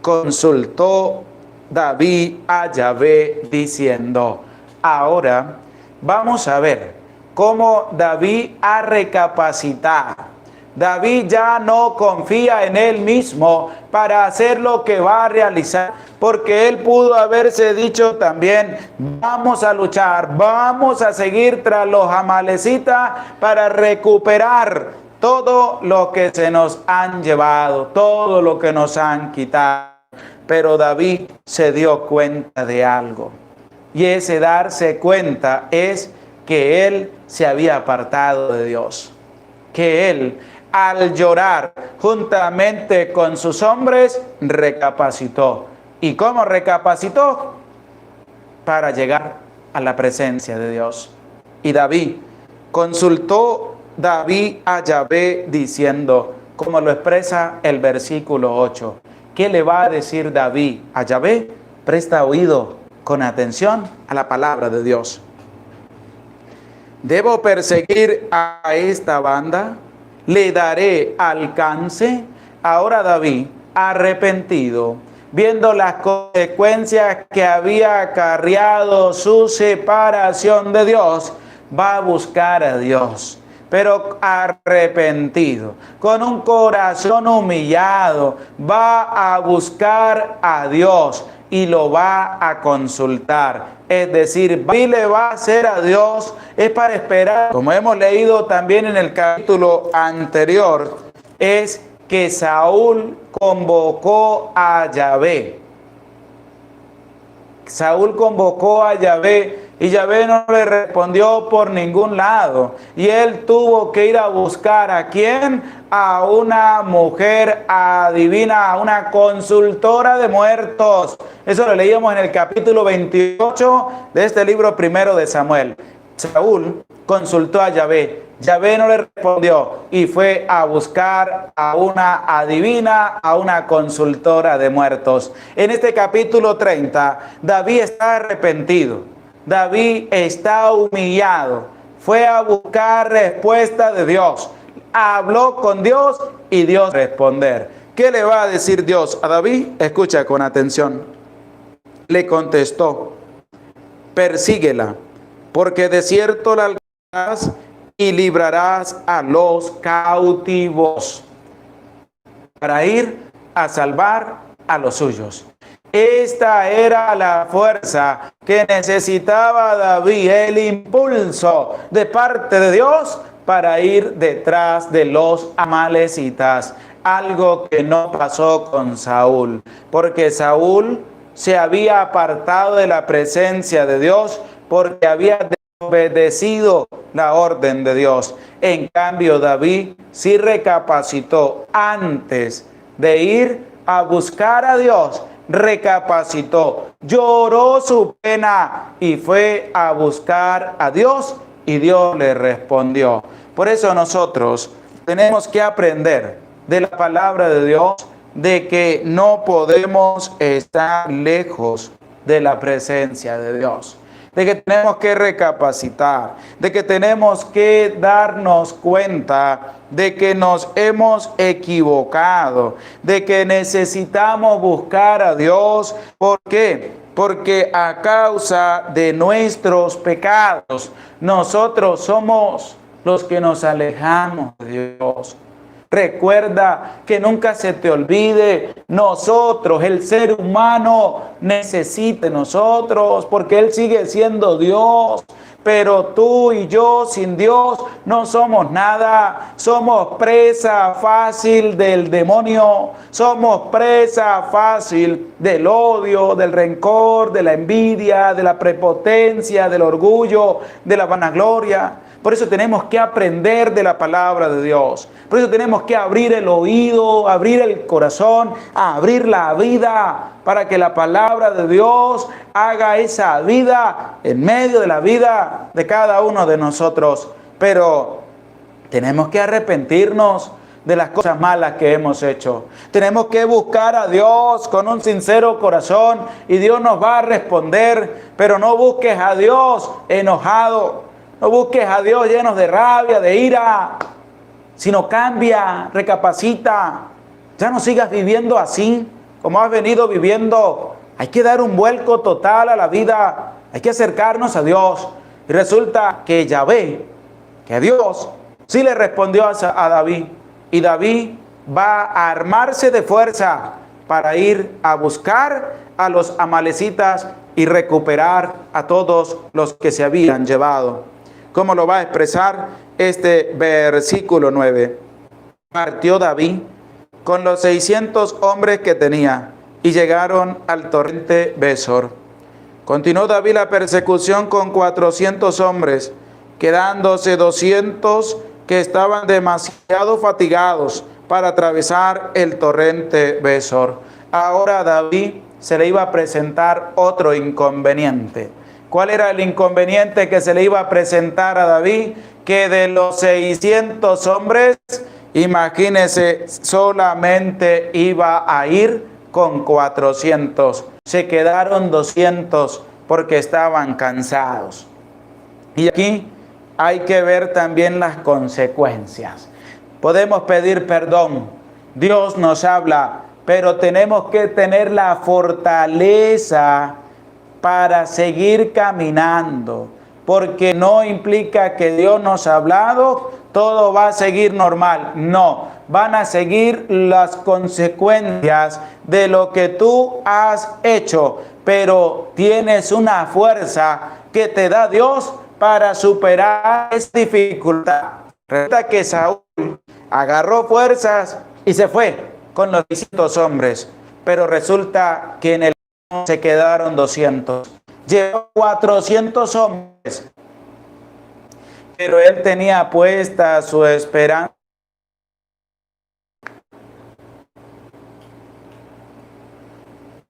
Consultó David a Yahvé diciendo: ahora vamos a ver cómo David ha recapacitado. David ya no confía en él mismo para hacer lo que va a realizar, porque él pudo haberse dicho también: vamos a luchar, vamos a seguir tras los amalecitas para recuperar todo lo que se nos han llevado, todo lo que nos han quitado. Pero David se dio cuenta de algo, y ese darse cuenta es que él se había apartado de Dios, que él, al llorar juntamente con sus hombres, recapacitó. ¿Y cómo recapacitó? Para llegar a la presencia de Dios. Y David, consultó David a Yahvé diciendo, como lo expresa el versículo 8. ¿Qué le va a decir David a Yahvé? Presta oído con atención a la palabra de Dios. ¿Debo perseguir a esta banda? ¿Le daré alcance? Ahora David, arrepentido, viendo las consecuencias que había acarreado su separación de Dios, va a buscar a Dios, pero arrepentido, con un corazón humillado, va a buscar a Dios y lo va a consultar. Es decir, David le va a hacer a Dios, es para esperar. Como hemos leído también en el capítulo anterior, es que Saúl convocó a Yahvé. Saúl convocó a Yahvé y Yahvé no le respondió por ningún lado. Y él tuvo que ir a buscar ¿a quién? A una mujer adivina, a una consultora de muertos. Eso lo leíamos en el capítulo 28 de este libro primero de Samuel. Saúl consultó a Yahvé. Yahvé no le respondió y fue a buscar a una adivina, a una consultora de muertos. En este capítulo 30, David está arrepentido. David está humillado. Fue a buscar respuesta de Dios. Habló con Dios y Dios responder. ¿Qué le va a decir Dios a David? Escucha con atención. Le contestó: persíguela porque de cierto la alcanzarás y librarás a los cautivos para ir a salvar a los suyos. Esta era la fuerza que necesitaba David, el impulso de parte de Dios para ir detrás de los amalecitas. Algo que no pasó con Saúl, porque Saúl se había apartado de la presencia de Dios porque había desobedecido la orden de Dios. En cambio, David sí recapacitó antes de ir a buscar a Dios. Recapacitó, lloró su pena y fue a buscar a Dios y Dios le respondió. Por eso nosotros tenemos que aprender de la palabra de Dios de que no podemos estar lejos de la presencia de Dios, de que tenemos que recapacitar, de que tenemos que darnos cuenta de que nos hemos equivocado, de que necesitamos buscar a Dios. ¿Por qué? Porque a causa de nuestros pecados, nosotros somos los que nos alejamos de Dios. Recuerda que nunca se te olvide, nosotros, el ser humano, necesita de nosotros, porque Él sigue siendo Dios. Pero tú y yo sin Dios no somos nada, somos presa fácil del demonio, somos presa fácil del odio, del rencor, de la envidia, de la prepotencia, del orgullo, de la vanagloria. Por eso tenemos que aprender de la palabra de Dios. Por eso tenemos que abrir el oído, abrir el corazón, abrir la vida para que la palabra de Dios haga esa vida en medio de la vida de cada uno de nosotros. Pero tenemos que arrepentirnos de las cosas malas que hemos hecho. Tenemos que buscar a Dios con un sincero corazón y Dios nos va a responder. Pero no busques a Dios enojado. No busques a Dios llenos de rabia, de ira, sino cambia, recapacita. Ya no sigas viviendo así como has venido viviendo. Hay que dar un vuelco total a la vida. Hay que acercarnos a Dios. Y resulta que Yahvé, que Dios, sí le respondió a David. Y David va a armarse de fuerza para ir a buscar a los amalecitas y recuperar a todos los que se habían llevado. ¿Cómo lo va a expresar este versículo 9? Partió David con los 600 hombres que tenía y llegaron al torrente Besor. Continuó David la persecución con 400 hombres, quedándose 200 que estaban demasiado fatigados para atravesar el torrente Besor. Ahora a David se le iba a presentar otro inconveniente. ¿Cuál era el inconveniente que se le iba a presentar a David? Que de los 600 hombres, imagínense, solamente iba a ir con 400. Se quedaron 200 porque estaban cansados. Y aquí hay que ver también las consecuencias. Podemos pedir perdón. Dios nos habla, pero tenemos que tener la fortaleza para seguir caminando, porque no implica que Dios nos ha hablado, todo va a seguir normal. No, van a seguir las consecuencias de lo que tú has hecho, pero tienes una fuerza que te da Dios para superar esta dificultad. Resulta que Saúl agarró fuerzas y se fue con los 600 hombres, pero resulta que en el se quedaron 200. Llevó 400 hombres, pero él tenía puesta su esperanza.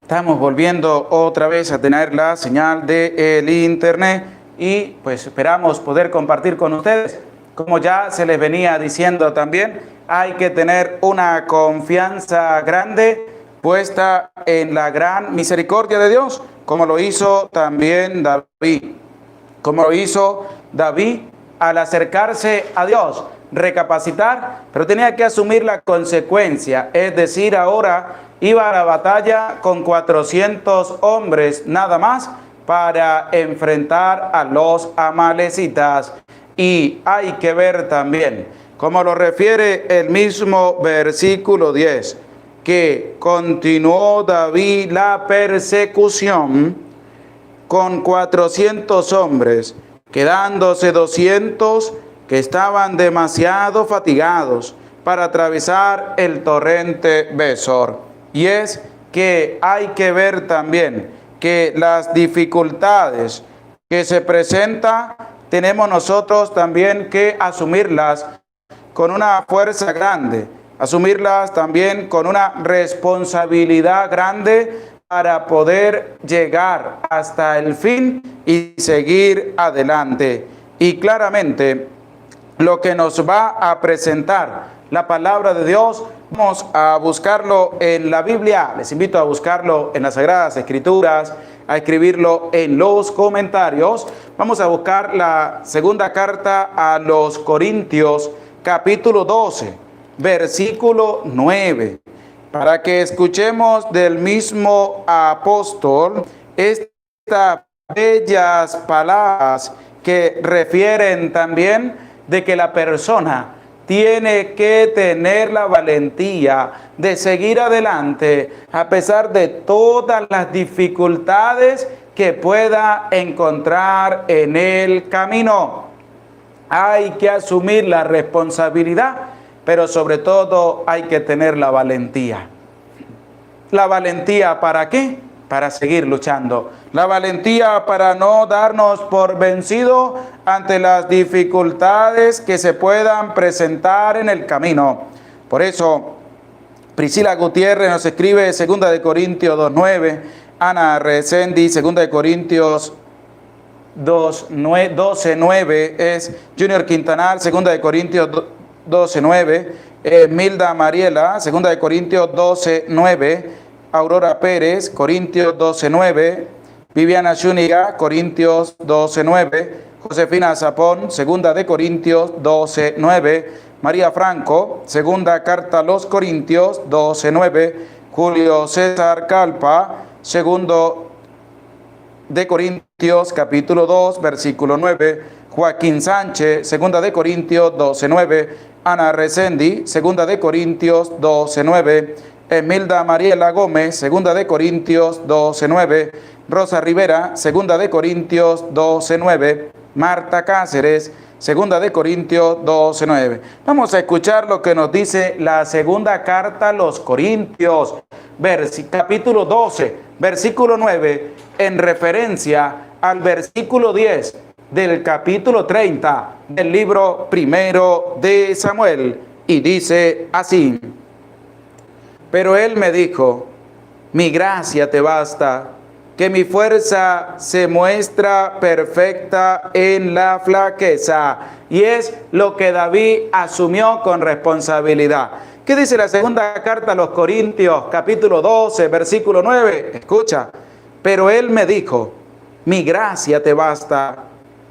Estamos volviendo otra vez a tener la señal del internet y pues esperamos poder compartir con ustedes. Como ya se les venía diciendo también, hay que tener una confianza grande puesta en la gran misericordia de Dios, como lo hizo también David. Como lo hizo David al acercarse a Dios, recapacitar, pero tenía que asumir la consecuencia. Es decir, ahora iba a la batalla con 400 hombres nada más, para enfrentar a los amalecitas. Y hay que ver también, como lo refiere el mismo versículo 10, que continuó David la persecución con 400 hombres, quedándose 200 que estaban demasiado fatigados para atravesar el torrente Besor. Y es que hay que ver también que las dificultades que se presentan, tenemos nosotros también que asumirlas con una fuerza grande, asumirlas también con una responsabilidad grande para poder llegar hasta el fin y seguir adelante. Y claramente lo que nos va a presentar la palabra de Dios, vamos a buscarlo en la Biblia. Les invito a buscarlo en las Sagradas Escrituras, a escribirlo en los comentarios. Vamos a buscar la segunda carta a los Corintios, capítulo 12, versículo 9. Para que escuchemos del mismo apóstol estas bellas palabras que refieren también de que la persona tiene que tener la valentía de seguir adelante a pesar de todas las dificultades que pueda encontrar en el camino. Hay que asumir la responsabilidad, pero sobre todo hay que tener la valentía. ¿La valentía para qué? Para seguir luchando. La valentía para no darnos por vencido ante las dificultades que se puedan presentar en el camino. Por eso, Priscila Gutiérrez nos escribe 2 de Corintios 2:9, Ana Resendi 2 de Corintios 12:9, es Junior Quintanal 2 de Corintios 12:9, Milda Mariela 2 de Corintios 12:9, Aurora Pérez, Corintios 12:9, Viviana Zúñiga, Corintios 12:9, Josefina Zapón, 2 de Corintios 12:9, María Franco, segunda carta a los Corintios 12:9, Julio César Calpa, 2 de Corintios capítulo 2, versículo 9, Joaquín Sánchez, 2 de Corintios 12:9, Ana Resendi, 2 de Corintios 12:9, Emilda Mariela Gómez, 2 de Corintios 12:9, Rosa Rivera, 2 de Corintios 12:9, Marta Cáceres, 2 de Corintios 12:9. Vamos a escuchar lo que nos dice la segunda carta a los Corintios, capítulo 12, versículo 9, en referencia al versículo 10 del capítulo 30 del libro primero de Samuel, y dice así: pero él me dijo, mi gracia te basta, que mi fuerza se muestra perfecta en la flaqueza. Y es lo que David asumió con responsabilidad. ¿Qué dice la segunda carta a los Corintios, capítulo 12, versículo 9? Escucha, pero él me dijo, mi gracia te basta,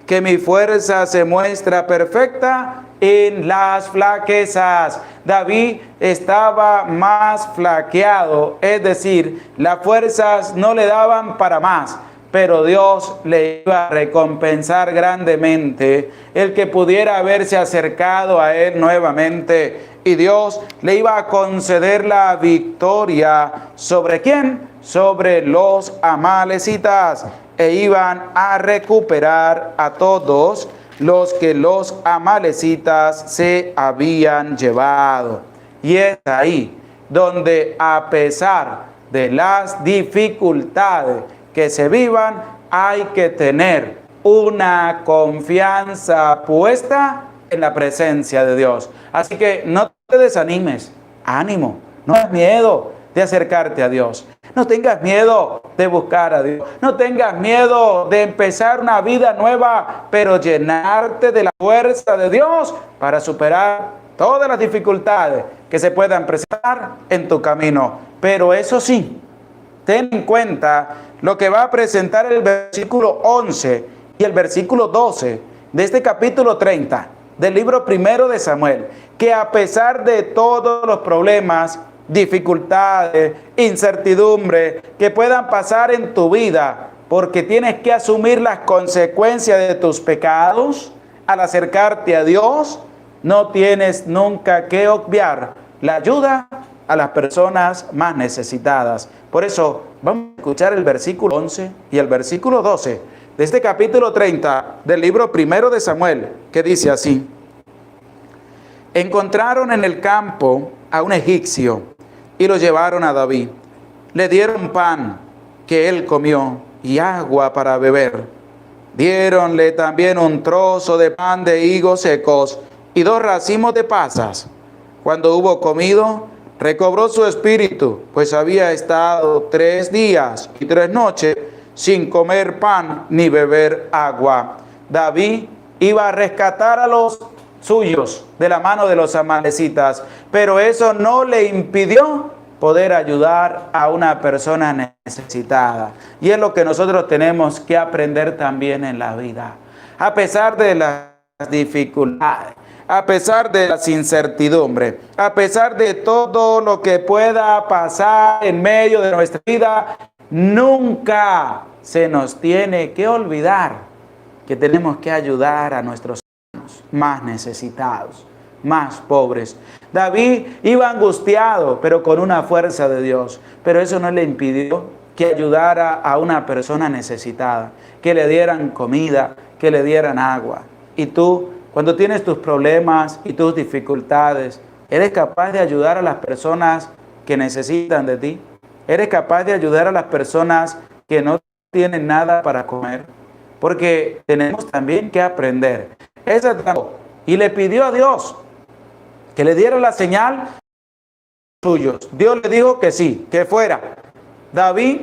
que mi fuerza se muestra perfecta en las flaquezas. David estaba más flaqueado, es decir, las fuerzas no le daban para más, pero Dios le iba a recompensar grandemente el que pudiera haberse acercado a él nuevamente, y Dios le iba a conceder la victoria. ¿Sobre quién? Sobre los amalecitas, e iban a recuperar a todos los que los amalecitas se habían llevado. Y es ahí donde, a pesar de las dificultades que se vivan, hay que tener una confianza puesta en la presencia de Dios. Así que no te desanimes, ánimo, no tengas miedo de acercarte a Dios. No tengas miedo de buscar a Dios. No tengas miedo de empezar una vida nueva, pero llenarte de la fuerza de Dios para superar todas las dificultades que se puedan presentar en tu camino. Pero eso sí, ten en cuenta lo que va a presentar el versículo 11 y el versículo 12 de este capítulo 30 del libro primero de Samuel, que a pesar de todos los problemas, dificultades, incertidumbre que puedan pasar en tu vida, porque tienes que asumir las consecuencias de tus pecados. Al acercarte a Dios, no tienes nunca que obviar la ayuda a las personas más necesitadas. Por eso, vamos a escuchar el versículo 11 y el versículo 12 de este capítulo 30 del libro primero de Samuel, que dice así: encontraron en el campo a un egipcio y lo llevaron a David. Le dieron pan que él comió y agua para beber. Diéronle también un trozo de pan de higos secos y 2 racimos de pasas. Cuando hubo comido, recobró su espíritu, pues había estado 3 días y 3 noches sin comer pan ni beber agua. David iba a rescatar a los suyos de la mano de los amalecitas, pero eso no le impidió poder ayudar a una persona necesitada. Y es lo que nosotros tenemos que aprender también en la vida. A pesar de las dificultades, a pesar de las incertidumbres, a pesar de todo lo que pueda pasar en medio de nuestra vida, nunca se nos tiene que olvidar que tenemos que ayudar a nuestros hermanos más necesitados, más pobres. David iba angustiado, pero con una fuerza de Dios. Pero eso no le impidió que ayudara a una persona necesitada, que le dieran comida, que le dieran agua. Y tú, cuando tienes tus problemas y tus dificultades, ¿eres capaz de ayudar a las personas que necesitan de ti? ¿Eres capaz de ayudar a las personas que no tienen nada para comer? Porque tenemos también que aprender. Y le pidió a Dios que le diera la señal suyos. Dios le dijo que sí, que fuera. David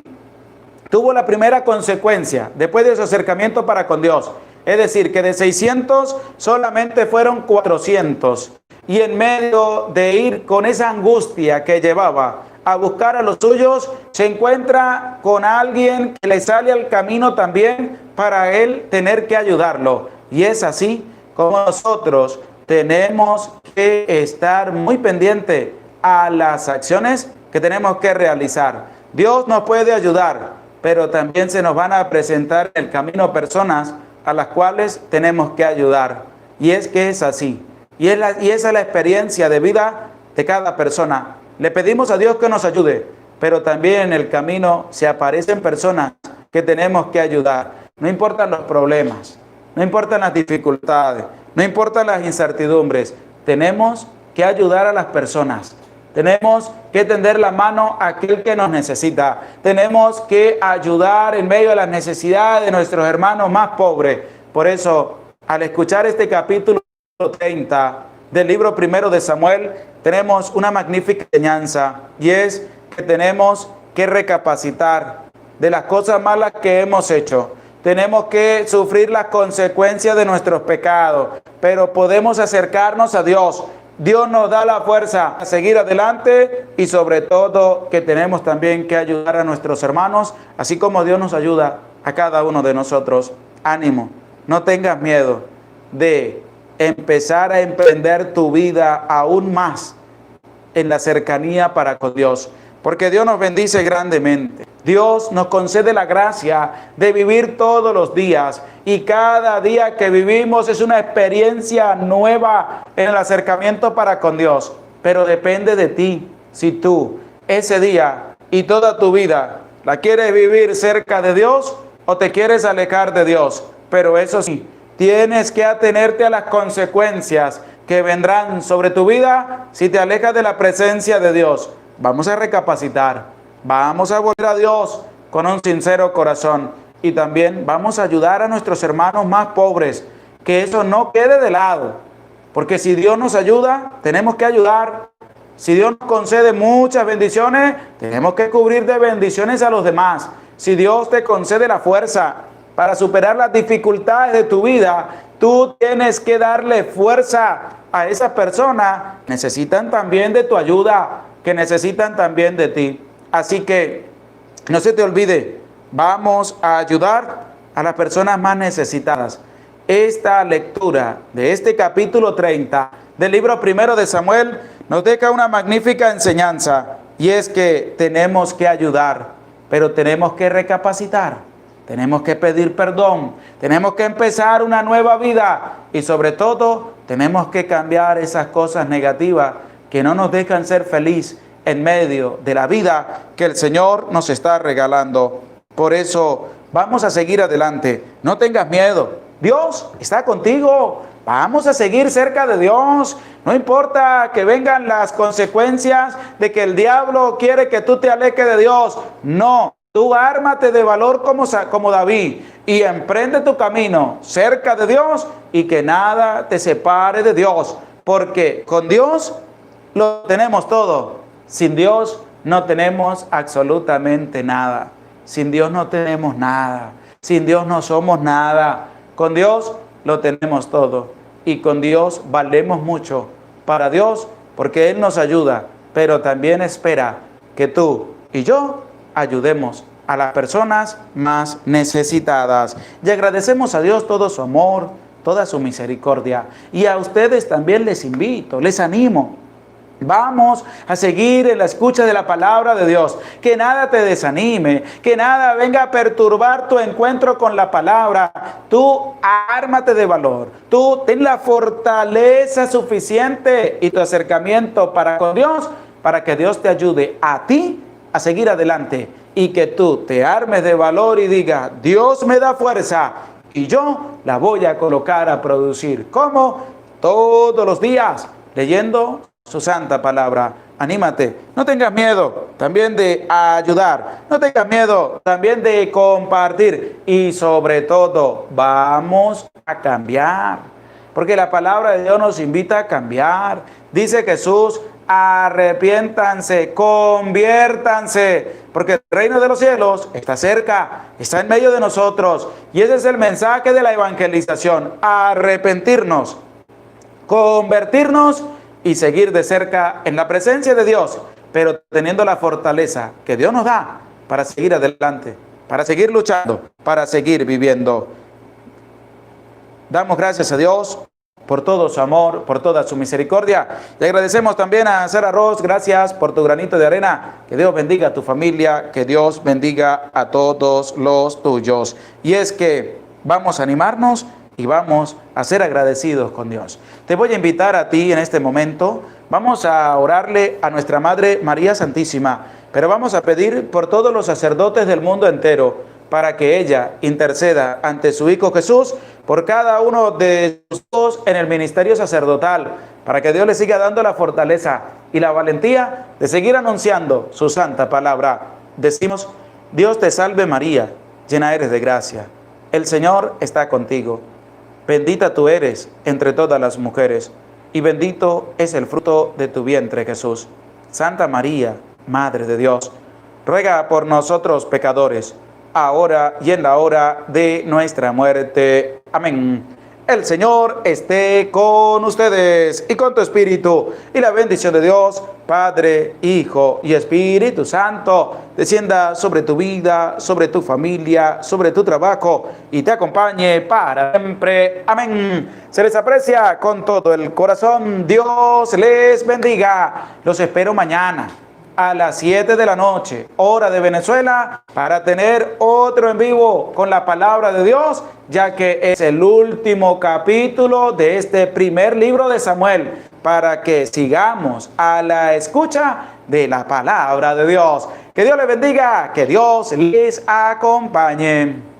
tuvo la primera consecuencia después de su acercamiento para con Dios. Es decir, que de 600 solamente fueron 400. Y en medio de ir con esa angustia que llevaba a buscar a los suyos, se encuentra con alguien que le sale al camino también para él tener que ayudarlo. Y es así como nosotros tenemos que estar muy pendientes a las acciones que tenemos que realizar. Dios nos puede ayudar, pero también se nos van a presentar en el camino personas a las cuales tenemos que ayudar. Y es que es así. Y esa es la experiencia de vida de cada persona. Le pedimos a Dios que nos ayude, pero también en el camino se aparecen personas que tenemos que ayudar. No importan los problemas, no importan las dificultades, no importan las incertidumbres. Tenemos que ayudar a las personas. Tenemos que tender la mano a aquel que nos necesita. Tenemos que ayudar en medio de las necesidades de nuestros hermanos más pobres. Por eso, al escuchar este capítulo 30 del libro primero de Samuel, tenemos una magnífica enseñanza, y es que tenemos que recapacitar de las cosas malas que hemos hecho. Tenemos que sufrir las consecuencias de nuestros pecados, pero podemos acercarnos a Dios. Dios nos da la fuerza a seguir adelante, y sobre todo que tenemos también que ayudar a nuestros hermanos, así como Dios nos ayuda a cada uno de nosotros. Ánimo, no tengas miedo de empezar a emprender tu vida aún más en la cercanía para con Dios, porque Dios nos bendice grandemente. Dios nos concede la gracia de vivir todos los días, y cada día que vivimos es una experiencia nueva en el acercamiento para con Dios. Pero depende de ti, si tú ese día y toda tu vida la quieres vivir cerca de Dios o te quieres alejar de Dios. Pero eso sí, tienes que atenerte a las consecuencias que vendrán sobre tu vida si te alejas de la presencia de Dios. Vamos a recapacitar, vamos a volver a Dios con un sincero corazón, y también vamos a ayudar a nuestros hermanos más pobres, que eso no quede de lado, porque si Dios nos ayuda, tenemos que ayudar. Si Dios nos concede muchas bendiciones, tenemos que cubrir de bendiciones a los demás. Si Dios te concede la fuerza para superar las dificultades de tu vida, tú tienes que darle fuerza a esas personas que necesitan también de tu ayuda, que necesitan también de ti. Así que no se te olvide, vamos a ayudar a las personas más necesitadas. Esta lectura de este capítulo 30 del libro primero de Samuel nos deja una magnífica enseñanza, y es que tenemos que ayudar, pero tenemos que recapacitar. tenemos que pedir perdón, tenemos que empezar una nueva vida y sobre todo tenemos que cambiar esas cosas negativas que no nos dejan ser feliz en medio de la vida que el Señor nos está regalando. Por eso vamos a seguir adelante. No tengas miedo. Dios está contigo. Vamos a seguir cerca de Dios. No importa que vengan las consecuencias de que el diablo quiere que tú te alejes de Dios. No. Tú ármate de valor como David y emprende tu camino cerca de Dios y que nada te separe de Dios. Porque con Dios lo tenemos todo. Sin Dios no tenemos absolutamente nada. Sin Dios no tenemos nada. Sin Dios no somos nada. Con Dios lo tenemos todo. Y con Dios valemos mucho para Dios porque Él nos ayuda. Pero también espera que tú y yo ayudemos a las personas más necesitadas. Y agradecemos a Dios todo su amor, toda su misericordia. Y a ustedes también les invito, les animo. Vamos a seguir en la escucha de la palabra de Dios. Que nada te desanime, que nada venga a perturbar tu encuentro con la palabra. Tú ármate de valor, tú ten la fortaleza suficiente y tu acercamiento para con Dios, para que Dios te ayude a ti a seguir adelante y que tú te armes de valor y digas, Dios me da fuerza y yo la voy a colocar a producir. ¿Cómo? Todos los días, leyendo su santa palabra. Anímate, no tengas miedo también de ayudar, no tengas miedo también de compartir y sobre todo vamos a cambiar, porque la palabra de Dios nos invita a cambiar. Dice Jesús, arrepiéntanse, conviértanse, porque el reino de los cielos está cerca, está en medio de nosotros y ese es el mensaje de la evangelización, arrepentirnos, convertirnos y seguir de cerca en la presencia de Dios, pero teniendo la fortaleza que Dios nos da para seguir adelante, para seguir luchando, para seguir viviendo. Damos gracias a Dios por todo su amor, por toda su misericordia. Y agradecemos también a Sara Ross, gracias por tu granito de arena. Que Dios bendiga a tu familia, que Dios bendiga a todos los tuyos. Y es que vamos a animarnos y vamos a ser agradecidos con Dios. Te voy a invitar a ti en este momento, vamos a orarle a nuestra Madre María Santísima, pero vamos a pedir por todos los sacerdotes del mundo entero, para que ella interceda ante su Hijo Jesús, por cada uno de sus hijos en el ministerio sacerdotal, para que Dios le siga dando la fortaleza y la valentía de seguir anunciando su santa palabra. Decimos, Dios te salve María, llena eres de gracia, el Señor está contigo. Bendita tú eres entre todas las mujeres, y bendito es el fruto de tu vientre, Jesús. Santa María, Madre de Dios, ruega por nosotros pecadores, ahora y en la hora de nuestra muerte. Amén. El Señor esté con ustedes y con tu espíritu, y la bendición de Dios, Padre, Hijo y Espíritu Santo, descienda sobre tu vida, sobre tu familia, sobre tu trabajo y te acompañe para siempre. Amén. Se les aprecia con todo el corazón. Dios les bendiga. Los espero mañana a las 7 de la noche, hora de Venezuela, para tener otro en vivo con la palabra de Dios, ya que es el último capítulo de este primer libro de Samuel, para que sigamos a la escucha de la palabra de Dios. Que Dios les bendiga, que Dios les acompañe.